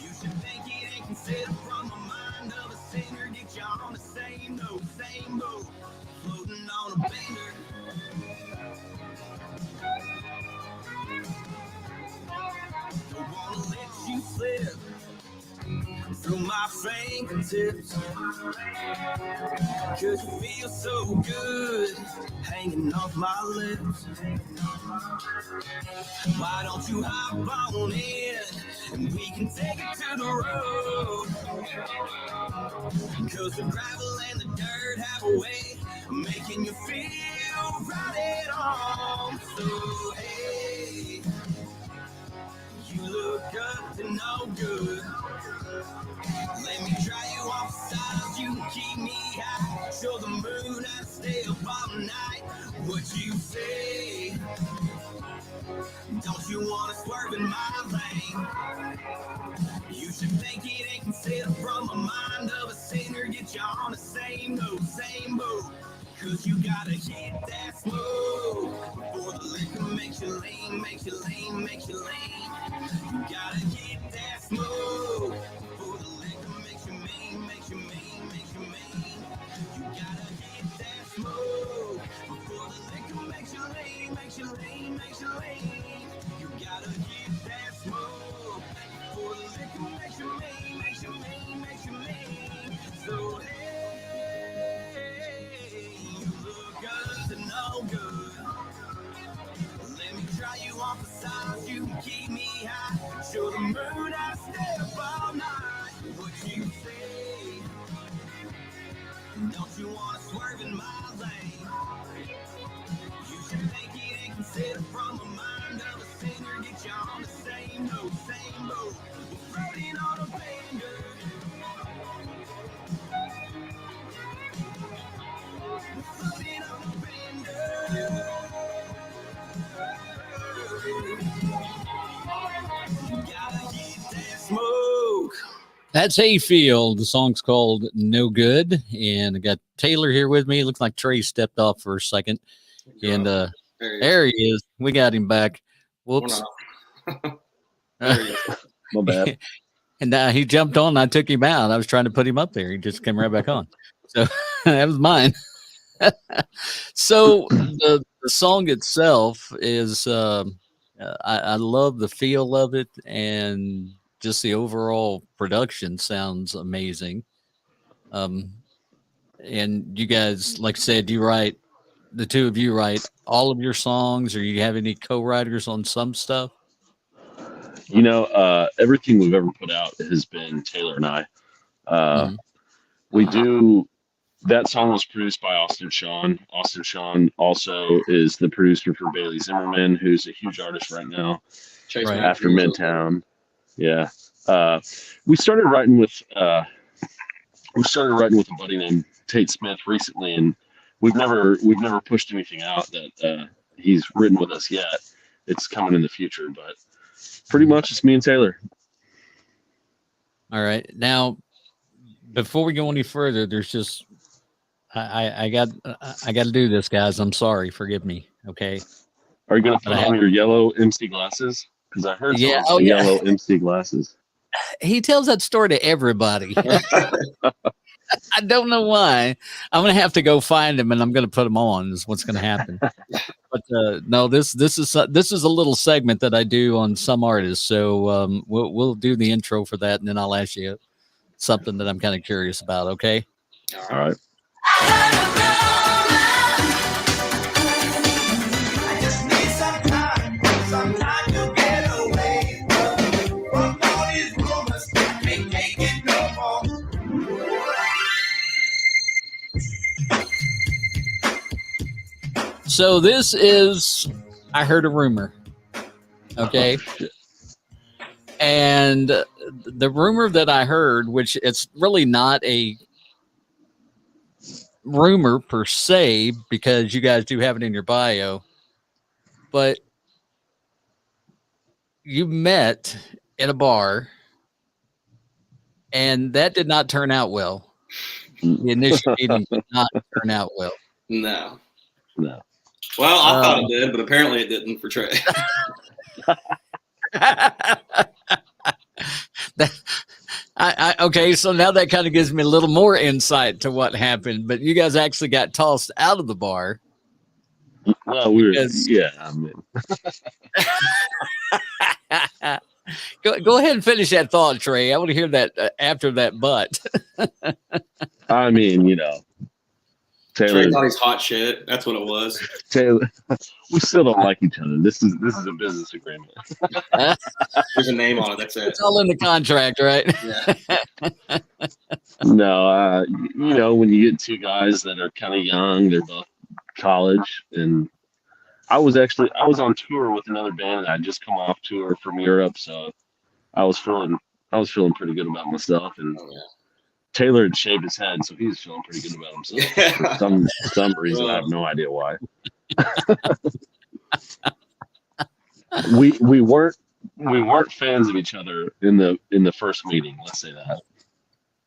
Speaker 7: You should think it ain't considered from the mind of a sinner. Get you on the same note, floating on a bender. Don't wanna let you slip through my fingertips, 'cause you feel so good hanging off my lips. Why don't you hop on in and we can take it to the road? 'Cause the gravel and the dirt have a way of making you feel right at home. So hey, you look up to no good. Let me try you off sides. You can keep me high. Show the moon how to stay up all night. What you say? Don't you want to swerve in my lane? You should think it ain't considered from the mind of a sinner. Get you on the same note, 'cause you gotta hit that smoke before the liquor makes you lean, makes you lean, makes you lean. You gotta hit that smoke before the liquor makes you mean, makes you mean, makes you mean. You gotta hit that smoke before the liquor makes you lean, makes you lean, makes you lean. You gotta hit that smoke before the liquor makes you mean, makes you mean, makes you mean. So hey, you look good to no good. Let me try you on for size. You can keep me high. Show the moon how to stay up all night. What you say? Don't you want to swerve in my lane? You should think it ain't considered from the mind of a sinner. Get you on the same note, we're floating on a bender. We're floating on a bender. You gotta get that smoke.
Speaker 3: That's Hayefield. The song's called No Good. And I got Taylor here with me. Looks like Trey stepped off for a second. And there he is. We got him back. Whoops.
Speaker 6: My bad.
Speaker 3: And he jumped on. And I took him out. I was trying to put him up there. He just came right back on. So that was mine. So the song itself is, I love the feel of it, and just the overall production sounds amazing. And you guys, like I said, you write, the two of you write all of your songs, or you have any co-writers on some stuff?
Speaker 6: You know, everything we've ever put out has been Taylor and I. We do. That song was produced by Austin Sean. Austin Sean also is the producer for Bailey Zimmerman, who's a huge artist right now.
Speaker 3: Right.
Speaker 6: After Midtown. Yeah. We started writing with a buddy named Tate Smith recently, and we've never pushed anything out that he's written with us yet. It's coming in the future, but pretty much it's me and Taylor.
Speaker 3: All right. Now, before we go any further, there's just I got to do this, guys. I'm sorry. Forgive me. Okay.
Speaker 6: Are you gonna put on your yellow MC glasses? Because I heard yellow MC glasses.
Speaker 3: He tells that story to everybody. I don't know why. I'm gonna have to go find him, and I'm gonna put him on. Is what's gonna happen. But no, this is a little segment that I do on some artists. So we'll do the intro for that, and then I'll ask you something that I'm kind of curious about. Okay.
Speaker 6: All right.
Speaker 7: I just need some time to get away from all these rumors. Can't take it no more.
Speaker 3: So this is, I heard a rumor. Okay. And the rumor that I heard, which it's really not a rumor per se, because you guys do have it in your bio, but you met in a bar and that did not turn out well. The initial meeting did not turn out well.
Speaker 5: No.
Speaker 6: No.
Speaker 5: Well, I thought it did, but apparently it didn't for Trey.
Speaker 3: Okay, so now that kind of gives me a little more insight to what happened, but you guys actually got tossed out of the bar.
Speaker 6: Well, yeah, I mean.
Speaker 3: Go ahead and finish that thought, Trey. I want to hear that after that but.
Speaker 6: I mean, Taylor.
Speaker 5: Trey thought he's hot shit. That's what it was.
Speaker 6: Taylor, we still don't like each other. This is a business agreement.
Speaker 5: There's a name on it. That's it.
Speaker 3: It's all in the contract, right?
Speaker 5: Yeah.
Speaker 6: No, when you get two guys that are kind of young, they're both college, and I was on tour with another band, and I'd just come off tour from Europe, so I was feeling pretty good about myself, and Taylor had shaved his head, so he was feeling pretty good about himself.
Speaker 5: Yeah.
Speaker 6: For some reason, I have no idea why. we weren't fans of each other in the first meeting. Let's say that.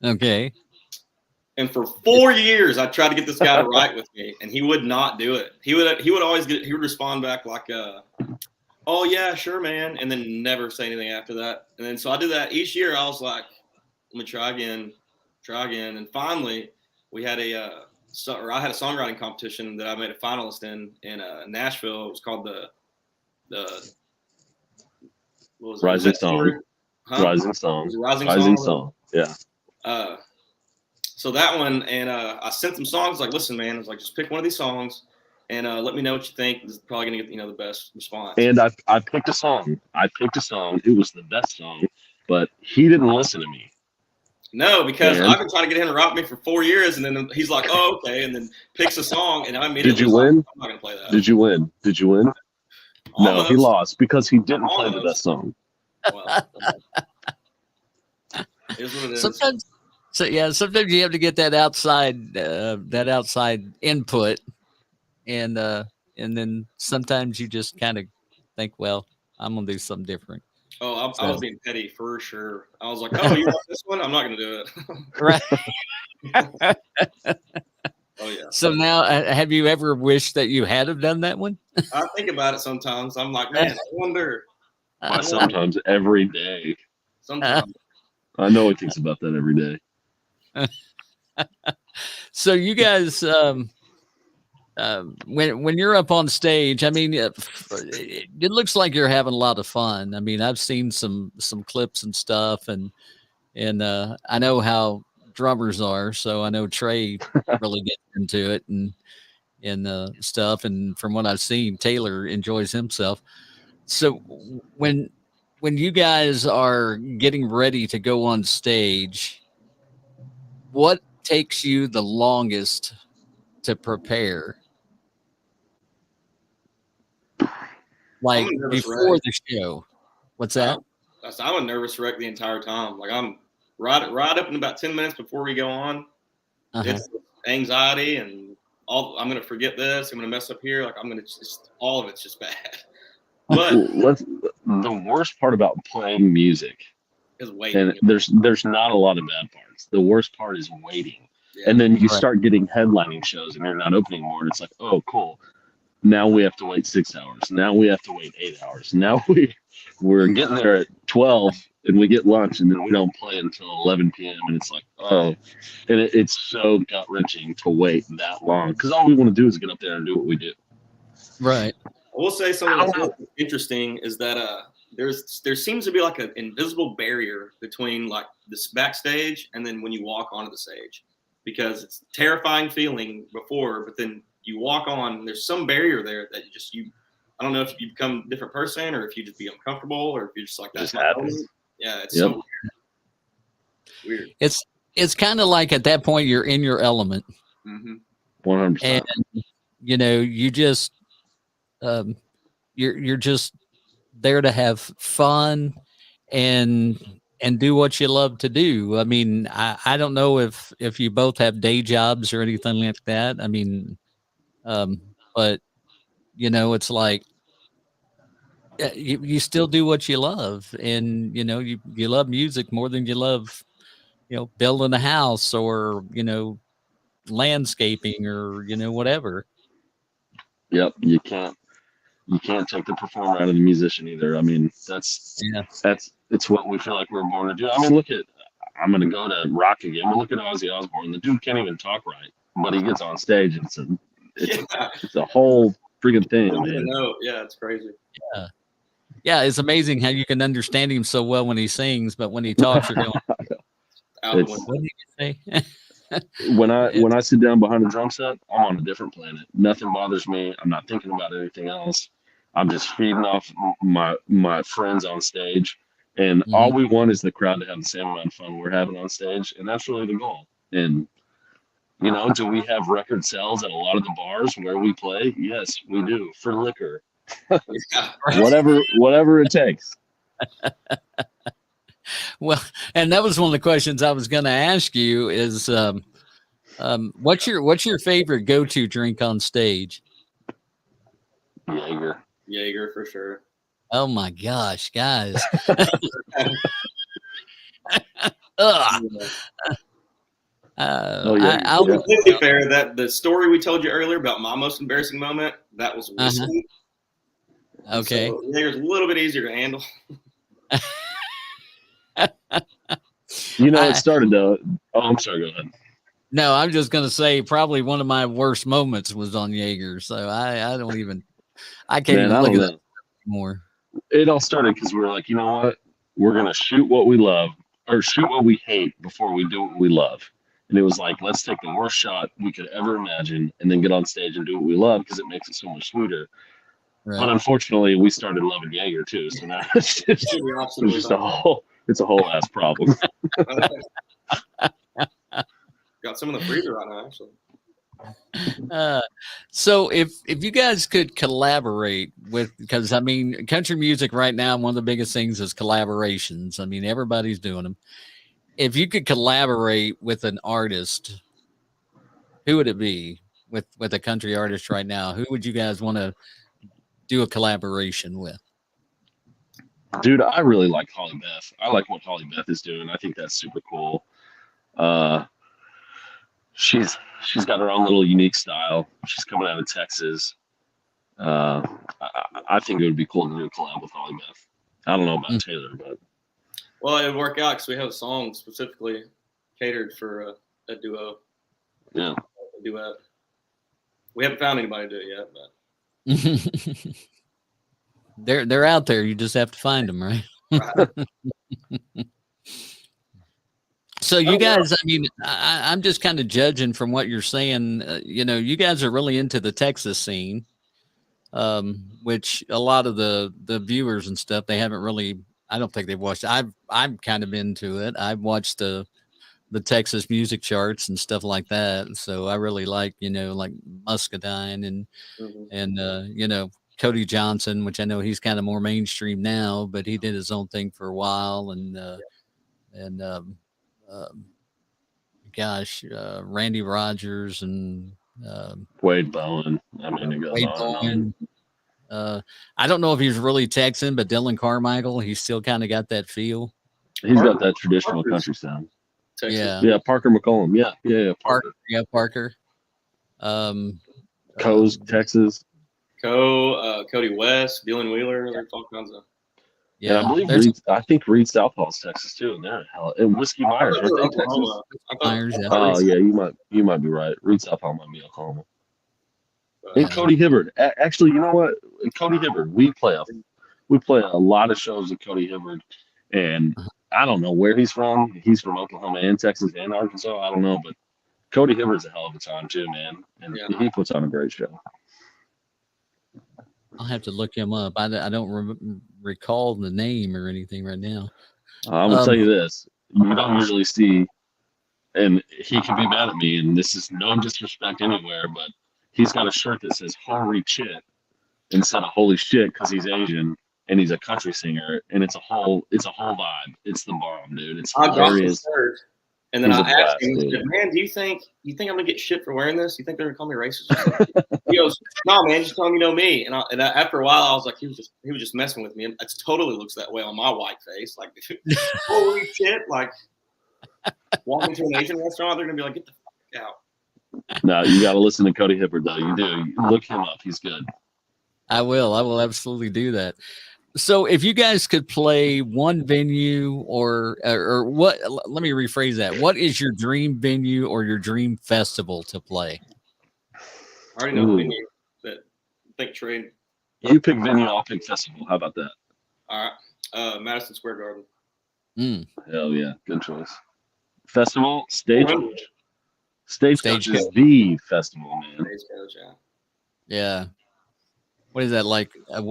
Speaker 3: Okay.
Speaker 5: And for 4 years, I tried to get this guy to write with me, and he would not do it. He would respond back like, "Oh yeah, sure, man," and then never say anything after that. And then so I did that each year. I was like, "Let me try again," and finally, we had I had a songwriting competition that I made a finalist in Nashville. It was called the what was it?
Speaker 6: Rising Song.
Speaker 5: Huh?
Speaker 6: Rising Song.
Speaker 5: It was
Speaker 6: Rising Song. Yeah.
Speaker 5: So that one, and I sent them songs like, "Listen, man," I was like, "just pick one of these songs, and let me know what you think." This is probably gonna get the best response.
Speaker 6: And I picked a song. It was the best song, but he didn't listen to me.
Speaker 5: No, because I've been trying to get him to rock me for 4 years, and then he's like, "Oh, okay," and then picks a song, and I immediately
Speaker 6: Did you win?
Speaker 5: Like, I'm not gonna play that.
Speaker 6: Did you win?
Speaker 5: Almost.
Speaker 6: No, he lost because he didn't play the best song.
Speaker 5: Well, it is what it is.
Speaker 3: Sometimes you have to get that outside input, and then sometimes you just kind of think, well, I'm gonna do something different.
Speaker 5: Oh, I was being petty for sure. I was like, "Oh, you want this one? I'm not gonna do it."
Speaker 3: Right.
Speaker 5: Oh yeah.
Speaker 3: So now, have you ever wished that you had have done that one?
Speaker 5: I think about it sometimes. I'm like, man, I wonder.
Speaker 6: Sometimes every day.
Speaker 5: Sometimes.
Speaker 6: I know he thinks about that every day.
Speaker 3: So you guys, when you're up on stage, I mean, it looks like you're having a lot of fun. I mean, I've seen some clips and stuff, and I know how drummers are, so I know Trey really gets into it and stuff. And from what I've seen, Taylor enjoys himself. So when you guys are getting ready to go on stage, what takes you the longest to prepare? Like before the show. What's that?
Speaker 5: I'm a nervous wreck the entire time. Like I'm right up in about 10 minutes before we go on. It's anxiety and I'm gonna forget this. I'm gonna mess up here. Like I'm gonna all of it's just bad. But
Speaker 6: the worst part about playing music
Speaker 5: is waiting.
Speaker 6: And there's not a lot of bad parts. The worst part is waiting. Yeah. And then you start getting headlining shows and you're not opening more. And it's like, oh, cool. Now we have to wait 6 hours. Now we have to wait 8 hours. Now we're getting there at 12 and we get lunch and then we don't play until 11 p.m. And it's like, oh, and it's so gut wrenching to wait that long because all we want to do is get up there and do what we do.
Speaker 3: Right.
Speaker 5: I will say something that's interesting is that there seems to be like an invisible barrier between like this backstage and then when you walk onto the stage, because it's a terrifying feeling before, but then you walk on, there's some barrier there that I don't know if you become a different person or if you just become comfortable or if you're just like, that's my home. Yeah, it's so weird.
Speaker 3: It's kind of like at that point you're in your element.
Speaker 6: 100%.
Speaker 3: And you just you're just there to have fun and and do what you love to do. I mean, I don't know if you both have day jobs or anything like that. I mean, but it's like you still do what you love, and you love music more than you love building a house or landscaping or whatever.
Speaker 6: Yep, you can't take the performer out of the musician either. I mean, it's what we feel like we're born to do. I mean, I'm going to go to rock again, but look at Ozzy Osbourne. The dude can't even talk right, but he gets on stage and it's a whole freaking thing, man.
Speaker 5: Yeah, it's crazy.
Speaker 3: Yeah, it's amazing how you can understand him so well when he sings, but when he talks, you're going, what did you say?
Speaker 6: When I sit down behind a drum set, I'm on a different planet. Nothing bothers me. I'm not thinking about anything else. I'm just feeding off my friends on stage, and all we want is the crowd to have the same amount of fun we're having on stage, and that's really the goal. And do we have record sales at a lot of the bars where we play? Yes, we do, for liquor. Whatever it takes.
Speaker 3: Well, and that was one of the questions I was going to ask you is, what's your favorite go-to drink on stage?
Speaker 5: Jaeger for sure.
Speaker 3: Oh my gosh, guys.
Speaker 5: I'll be completely fair that the story we told you earlier about my most embarrassing moment, that was whiskey.
Speaker 3: Okay.
Speaker 5: So Jaeger's a little bit easier to handle.
Speaker 6: It started though. Oh, I'm sorry. Go ahead.
Speaker 3: No, I'm just going to say probably one of my worst moments was on Jaeger. So I can't even look at that anymore.
Speaker 6: It all started because we were like, you know what? We're going to shoot what we love or shoot what we hate before we do what we love. And it was like, let's take the worst shot we could ever imagine and then get on stage and do what we love because it makes it so much sweeter. Right. But unfortunately, we started loving Jaeger too. So now it's a whole ass problem.
Speaker 5: Got some in the freezer right now, actually.
Speaker 3: So if you guys could collaborate because I mean, country music right now, one of the biggest things is collaborations. I mean, everybody's doing them. If you could collaborate with an artist, who would it be with a country artist right now? Who would you guys want to do a collaboration with?
Speaker 6: Dude, I really like Holly Beth. I like what Holly Beth is doing. I think that's super cool. She's got her own little unique style. She's coming out of Texas. I think it would be cool to do a collab with Holly Beth. I don't know about Taylor, but
Speaker 5: it would work out because we have a song specifically catered for a duo.
Speaker 6: Yeah,
Speaker 5: a duet. We haven't found anybody to do it yet,
Speaker 3: but they're out there. You just have to find them, right? So you guys, I mean, I'm just kind of judging from what you're saying. You guys are really into the Texas scene, which a lot of the viewers and stuff, they haven't really. I don't think they've watched. I'm kind of into it. I've watched the Texas music charts and stuff like that. So I really like like Muscadine and Cody Johnson, which I know he's kind of more mainstream now, but he did his own thing for a while and Randy Rogers and
Speaker 6: Wade Bowen. I mean, it goes on.
Speaker 3: I don't know if he's really Texan, but Dylan Carmichael, he's still kind of got that feel.
Speaker 6: He's got that traditional country sound.
Speaker 5: Texas.
Speaker 6: Yeah. Parker McCollum. Yeah.
Speaker 3: Parker.
Speaker 6: Coe's Texas.
Speaker 5: Cody West, Dylan Wheeler. There's all kinds of.
Speaker 6: Yeah, I think Reed Southall's Texas too, and they're hell. And Whiskey Myers, aren't they Texas?
Speaker 3: Myers, yeah.
Speaker 6: Oh yeah, you might be right. Reed Southall might be Oklahoma. And Cody Hibbard. Actually, you know what? Cody Hibbard. We play a lot of shows with Cody Hibbard, and I don't know where he's from. He's from Oklahoma and Texas and Arkansas. I don't know, but Cody Hibbard's a hell of a time too, man, and he puts on a great show.
Speaker 3: I'll have to look him up. I don't recall the name or anything right now.
Speaker 6: I'm gonna tell you this: you don't usually see, and he can be mad at me, and this is no disrespect anywhere, but he's got a shirt that says "Holy shit" instead of "Holy shit" because he's Asian, and he's a country singer, and it's a whole vibe. It's the bomb, dude. It's
Speaker 5: I got
Speaker 6: hilarious.
Speaker 5: this shirt, and then
Speaker 6: He's
Speaker 5: I
Speaker 6: a
Speaker 5: asked
Speaker 6: blast,
Speaker 5: him, he
Speaker 6: dude.
Speaker 5: said, "Man, do you think I'm gonna get shit for wearing this? You think they're gonna call me racist?" or something?" He goes, "No, man, just tell him you know me." And after a while, I was like, he was just messing with me. And it totally looks that way on my white face. Like, holy shit! Like, walking to an Asian restaurant, they're gonna be like, "Get the fuck out."
Speaker 6: No, you got to listen to Cody Hibbert, though. You do. Look him up. He's good.
Speaker 3: I will absolutely do that. So if you guys could play one venue or what, let me rephrase that. What is your dream venue or your dream festival to play?
Speaker 5: I already know the
Speaker 6: Ooh.
Speaker 5: venue that I think Trey.
Speaker 6: You pick venue, I'll pick festival. How about that?
Speaker 5: All right, Madison Square Garden.
Speaker 6: Hell yeah, good choice. Festival, Stagecoach. Stagecoach is
Speaker 3: Stagecoach.
Speaker 6: the festival, man.
Speaker 5: Stagecoach, yeah.
Speaker 3: Yeah. What is that like?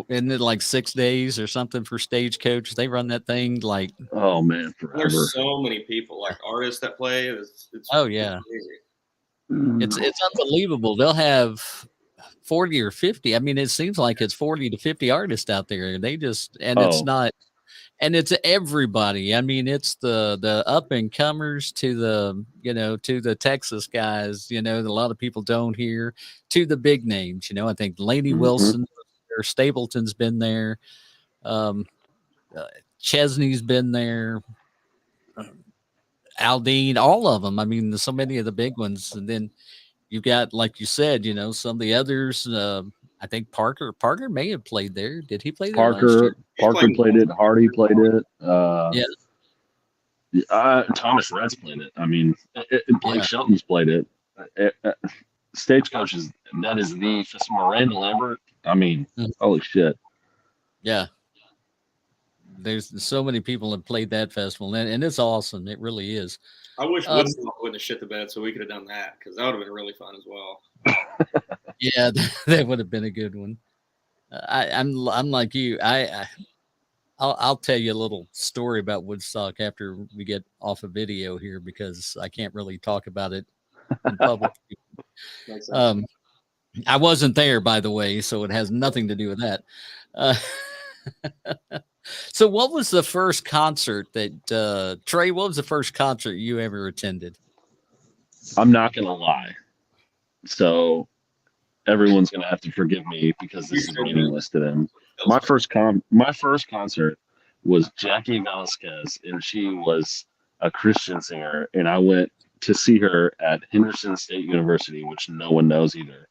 Speaker 3: Isn't it like 6 days or something for Stagecoach? They run that thing like.
Speaker 6: Oh man, forever.
Speaker 5: There's so many people, like artists that play. It's
Speaker 3: Oh yeah,
Speaker 5: crazy.
Speaker 3: it's unbelievable. They'll have 40 or 50. I mean, it seems like it's 40 to 50 artists out there. They just it's not, and it's everybody. I mean, it's the up and comers to the Texas guys. A lot of people don't hear, to the big names. I think Lainey Wilson or Stapleton's been there. Chesney's been there. Aldine, all of them. I mean, there's so many of the big ones, and then you've got, like you said, some of the others. I think Parker may have played there. Did he play there last year?
Speaker 6: Parker played it. Hardy played it. Thomas Rhett's played it. I mean, Blake Shelton's played it. Stagecoach is the Miranda Lambert. I mean, holy shit.
Speaker 3: Yeah. There's so many people that played that festival, and it's awesome. It really is.
Speaker 5: I wish Woodstock wouldn't have shit the bed so we could have done that, because that would have been really fun as well.
Speaker 3: Yeah, that would have been a good one. I'm like you. I'll tell you a little story about Woodstock after we get off a video here, because I can't really talk about it in public. I wasn't there, by the way, so it has nothing to do with that. So what was the first concert that Trey, what was the first concert you ever attended?
Speaker 6: I'm not gonna lie. So everyone's gonna have to forgive me because this is meaningless to them. My first concert was Jackie Velasquez, and she was a Christian singer, and I went to see her at Henderson State University, which no one knows either.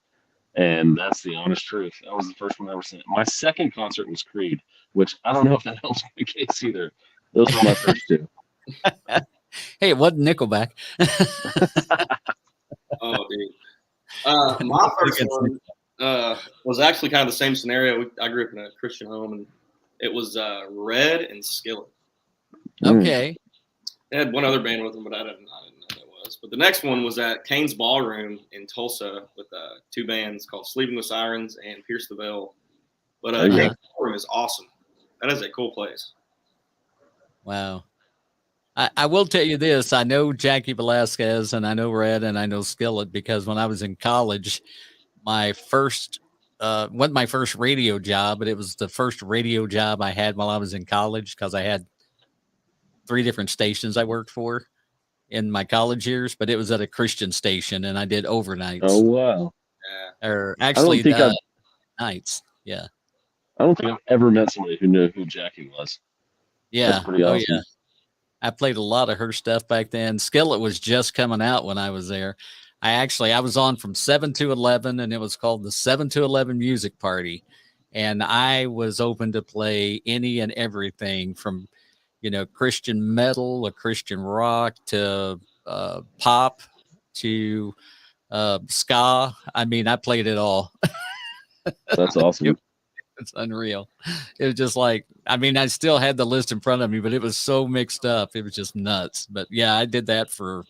Speaker 6: And that's the honest truth. That was the first one I ever seen. My second concert was Creed, which I don't know if that helps my case either. Those were my first two.
Speaker 3: Hey, it wasn't Nickelback.
Speaker 5: Oh, dude. My first one was actually kind of the same scenario. I grew up in a Christian home, and it was Red and Skillet.
Speaker 3: Okay.
Speaker 5: They had one other band with them, but I didn't know what it was. But the next one was at Kane's Ballroom in Tulsa with two bands called Sleeping with Sirens and Pierce the Veil. But Kane's Ballroom is awesome. That is a cool place.
Speaker 3: Wow. I will tell you this. I know Jackie Velasquez, and I know Red, and I know Skillet, because when I was in college, my first wasn't my first radio job, but it was the first radio job I had while I was in college, because I had 3 different stations I worked for in my college years, but it was at a Christian station, and I did overnights.
Speaker 6: Oh wow!
Speaker 3: Or actually, nights. Yeah.
Speaker 6: I don't think I've ever met somebody who knew who Jackie was.
Speaker 3: Yeah.
Speaker 6: That's pretty awesome.
Speaker 3: Oh yeah. I played a lot of her stuff back then. Skillet was just coming out when I was there. I was on from 7 to 11, and it was called the 7 to 11 Music Party. And I was open to play any and everything from, Christian metal, a Christian rock, to pop, to ska. I mean, I played it all.
Speaker 6: That's awesome.
Speaker 3: It's unreal. It was just like, I still had the list in front of me, but it was so mixed up. It was just nuts. But yeah, I did that for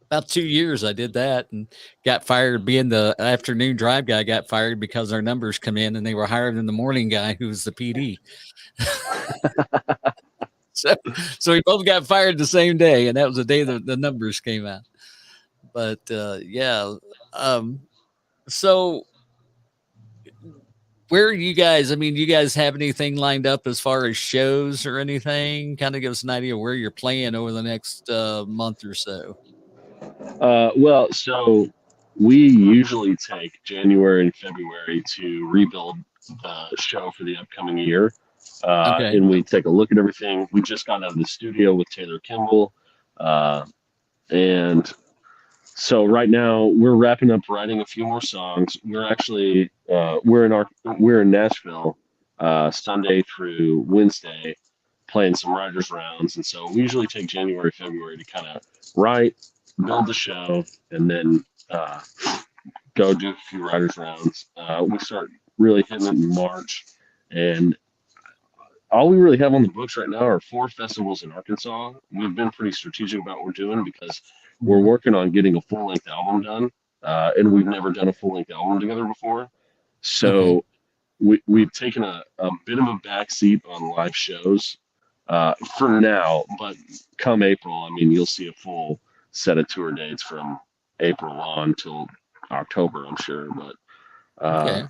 Speaker 3: about 2 years. I did that and got fired. Being the afternoon drive guy, got fired because our numbers come in and they were higher than the morning guy, who's the PD. So we both got fired the same day, and that was the day the numbers came out. But yeah. So where are you guys? I mean, you guys have anything lined up as far as shows or anything? Kind of give us an idea of where you're playing over the next month or so.
Speaker 6: Well, so we usually take January and February to rebuild the show for the upcoming year.
Speaker 3: Okay.
Speaker 6: And we take a look at everything. We just got out of the studio with Taylor Kimball. And so right now we're wrapping up writing a few more songs. We're actually we're in Nashville Sunday through Wednesday playing some writers rounds, and so we usually take January, February to kind of write, build the show, and then go do a few writers rounds. We start really hitting it in March, and all we really have on the books right now are 4 festivals in Arkansas. We've been pretty strategic about what we're doing because we're working on getting a full-length album done, and we've never done a full-length album together before. So we've taken a bit of a backseat on live shows for now, but come April, I mean, you'll see a full set of tour dates from April on till October, I'm sure. But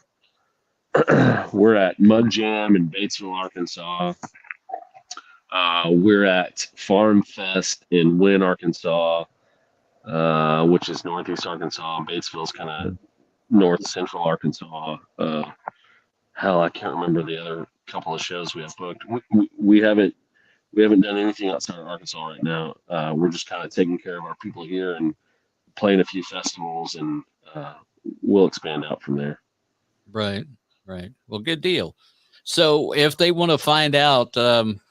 Speaker 6: we're at Mud Jam in Batesville, Arkansas. We're at Farm Fest in Wynn, Arkansas, which is northeast Arkansas. Batesville's kind of north central Arkansas. Hell, I can't remember the other couple of shows we have booked. We haven't done anything outside of Arkansas right now. We're just kind of taking care of our people here and playing a few festivals, and we'll expand out from there.
Speaker 3: Right. Well, good deal. So if they want to find out kind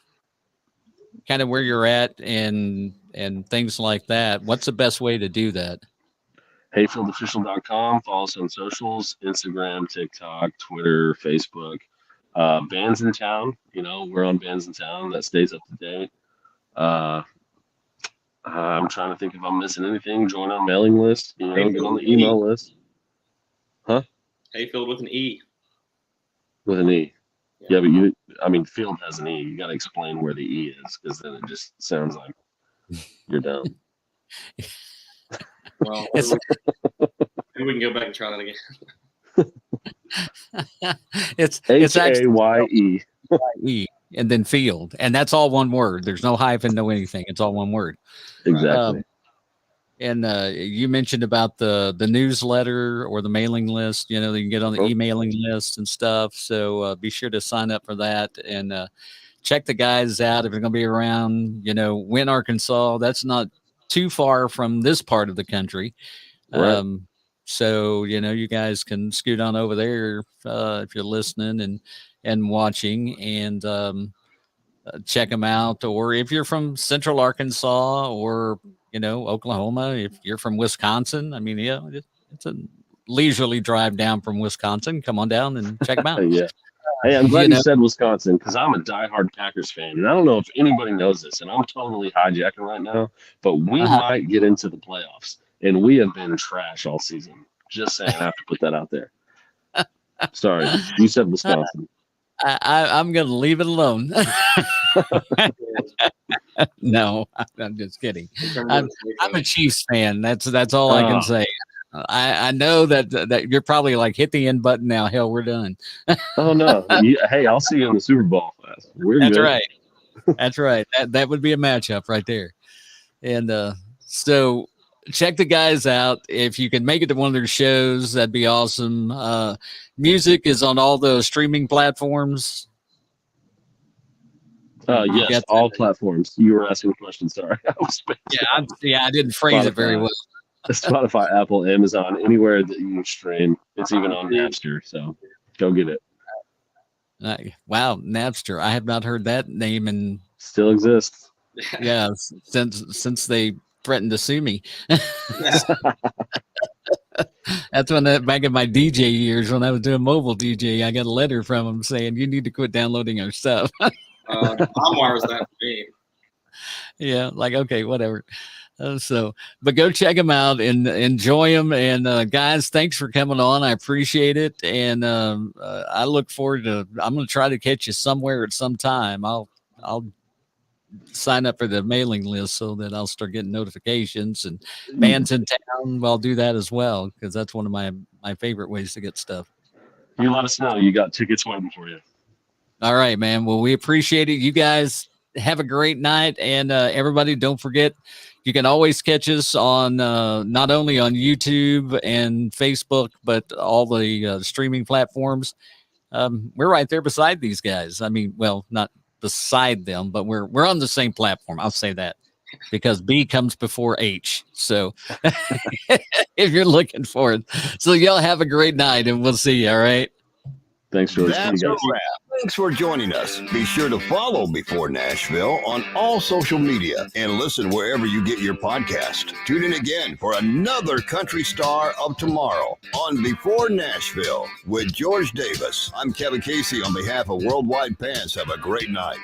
Speaker 3: of where you're at and things like that, what's the best way to do that?
Speaker 6: HayfieldOfficial.com. Follow us on socials: Instagram, TikTok, Twitter, Facebook. Bands in Town. We're on Bands in Town. That stays up to date. I'm trying to think if I'm missing anything. Join our mailing list. Get on the email list. Huh?
Speaker 5: Hayefield with an E.
Speaker 6: With an E. Yeah, but Field has an E. You got to explain where the E is, because then it just sounds like you're down.
Speaker 5: Well, maybe we can go back and try that again.
Speaker 3: It's
Speaker 6: Haye.
Speaker 3: E and then Field, and that's all one word. There's no hyphen, no anything. It's all one word.
Speaker 6: Exactly.
Speaker 3: And you mentioned about the newsletter or the mailing list. You can get on the emailing list and stuff. So be sure to sign up for that and check the guys out if they're going to be around. Wynn, Arkansas. That's not too far from this part of the country.
Speaker 6: Right.
Speaker 3: So you guys can scoot on over there if you're listening and watching, and check them out. Or if you're from Central Arkansas or Oklahoma, if you're from Wisconsin, it's a leisurely drive down from Wisconsin. Come on down and check them out.
Speaker 6: Yeah. Hey, I'm glad you said Wisconsin, because I'm a diehard Packers fan, and I don't know if anybody knows this, and I'm totally hijacking right now, but we might get into the playoffs, and we have been trash all season. Just saying, I have to put that out there. Sorry, you said Wisconsin.
Speaker 3: I'm going to leave it alone. No, I'm just kidding. I'm a Chiefs fan. That's all I can say. I know that you're probably like, hit the end button now. Hell, we're done.
Speaker 6: Oh no! Hey, I'll see you in the Super Bowl.
Speaker 3: That's right. That's right. That would be a matchup right there. And so check the guys out. If you can make it to one of their shows, that'd be awesome. Music is on all the streaming platforms.
Speaker 6: Yes, all platforms. You were asking a question. Sorry,
Speaker 3: I didn't phrase it very well.
Speaker 6: Spotify, Apple, Amazon, anywhere that you can stream. It's even on Napster, so go get it.
Speaker 3: Wow, Napster! I have not heard that name, and
Speaker 6: still exists.
Speaker 3: Yeah, since they threatened to sue me. That's when back in my DJ years, when I was doing mobile DJ, I got a letter from them saying you need to quit downloading our stuff.
Speaker 5: LimeWire was that for me.
Speaker 3: Yeah, like, okay, whatever. But go check them out and enjoy them. And guys, thanks for coming on. I appreciate it. And I look forward to, I'm going to try to catch you somewhere at some time. I'll sign up for the mailing list so that I'll start getting notifications, and bands in town. I'll do that as well, because that's one of my favorite ways to get stuff.
Speaker 6: You let us know. You got tickets waiting for you.
Speaker 3: All right, man. Well, we appreciate it. You guys have a great night. And everybody, don't forget, you can always catch us on not only on YouTube and Facebook, but all the streaming platforms. We're right there beside these guys. I mean, well, not beside them, but we're on the same platform. I'll say that because B comes before H. So if you're looking for it. So y'all have a great night and we'll see you. All right.
Speaker 6: Thanks, George.
Speaker 4: That's a wrap. Thanks for joining us. Be sure to follow Before Nashville on all social media and listen wherever you get your podcast. Tune in again for another country star of tomorrow on Before Nashville with George Davis. I'm Kevin Casey on behalf of Worldwide Pants. Have a great night.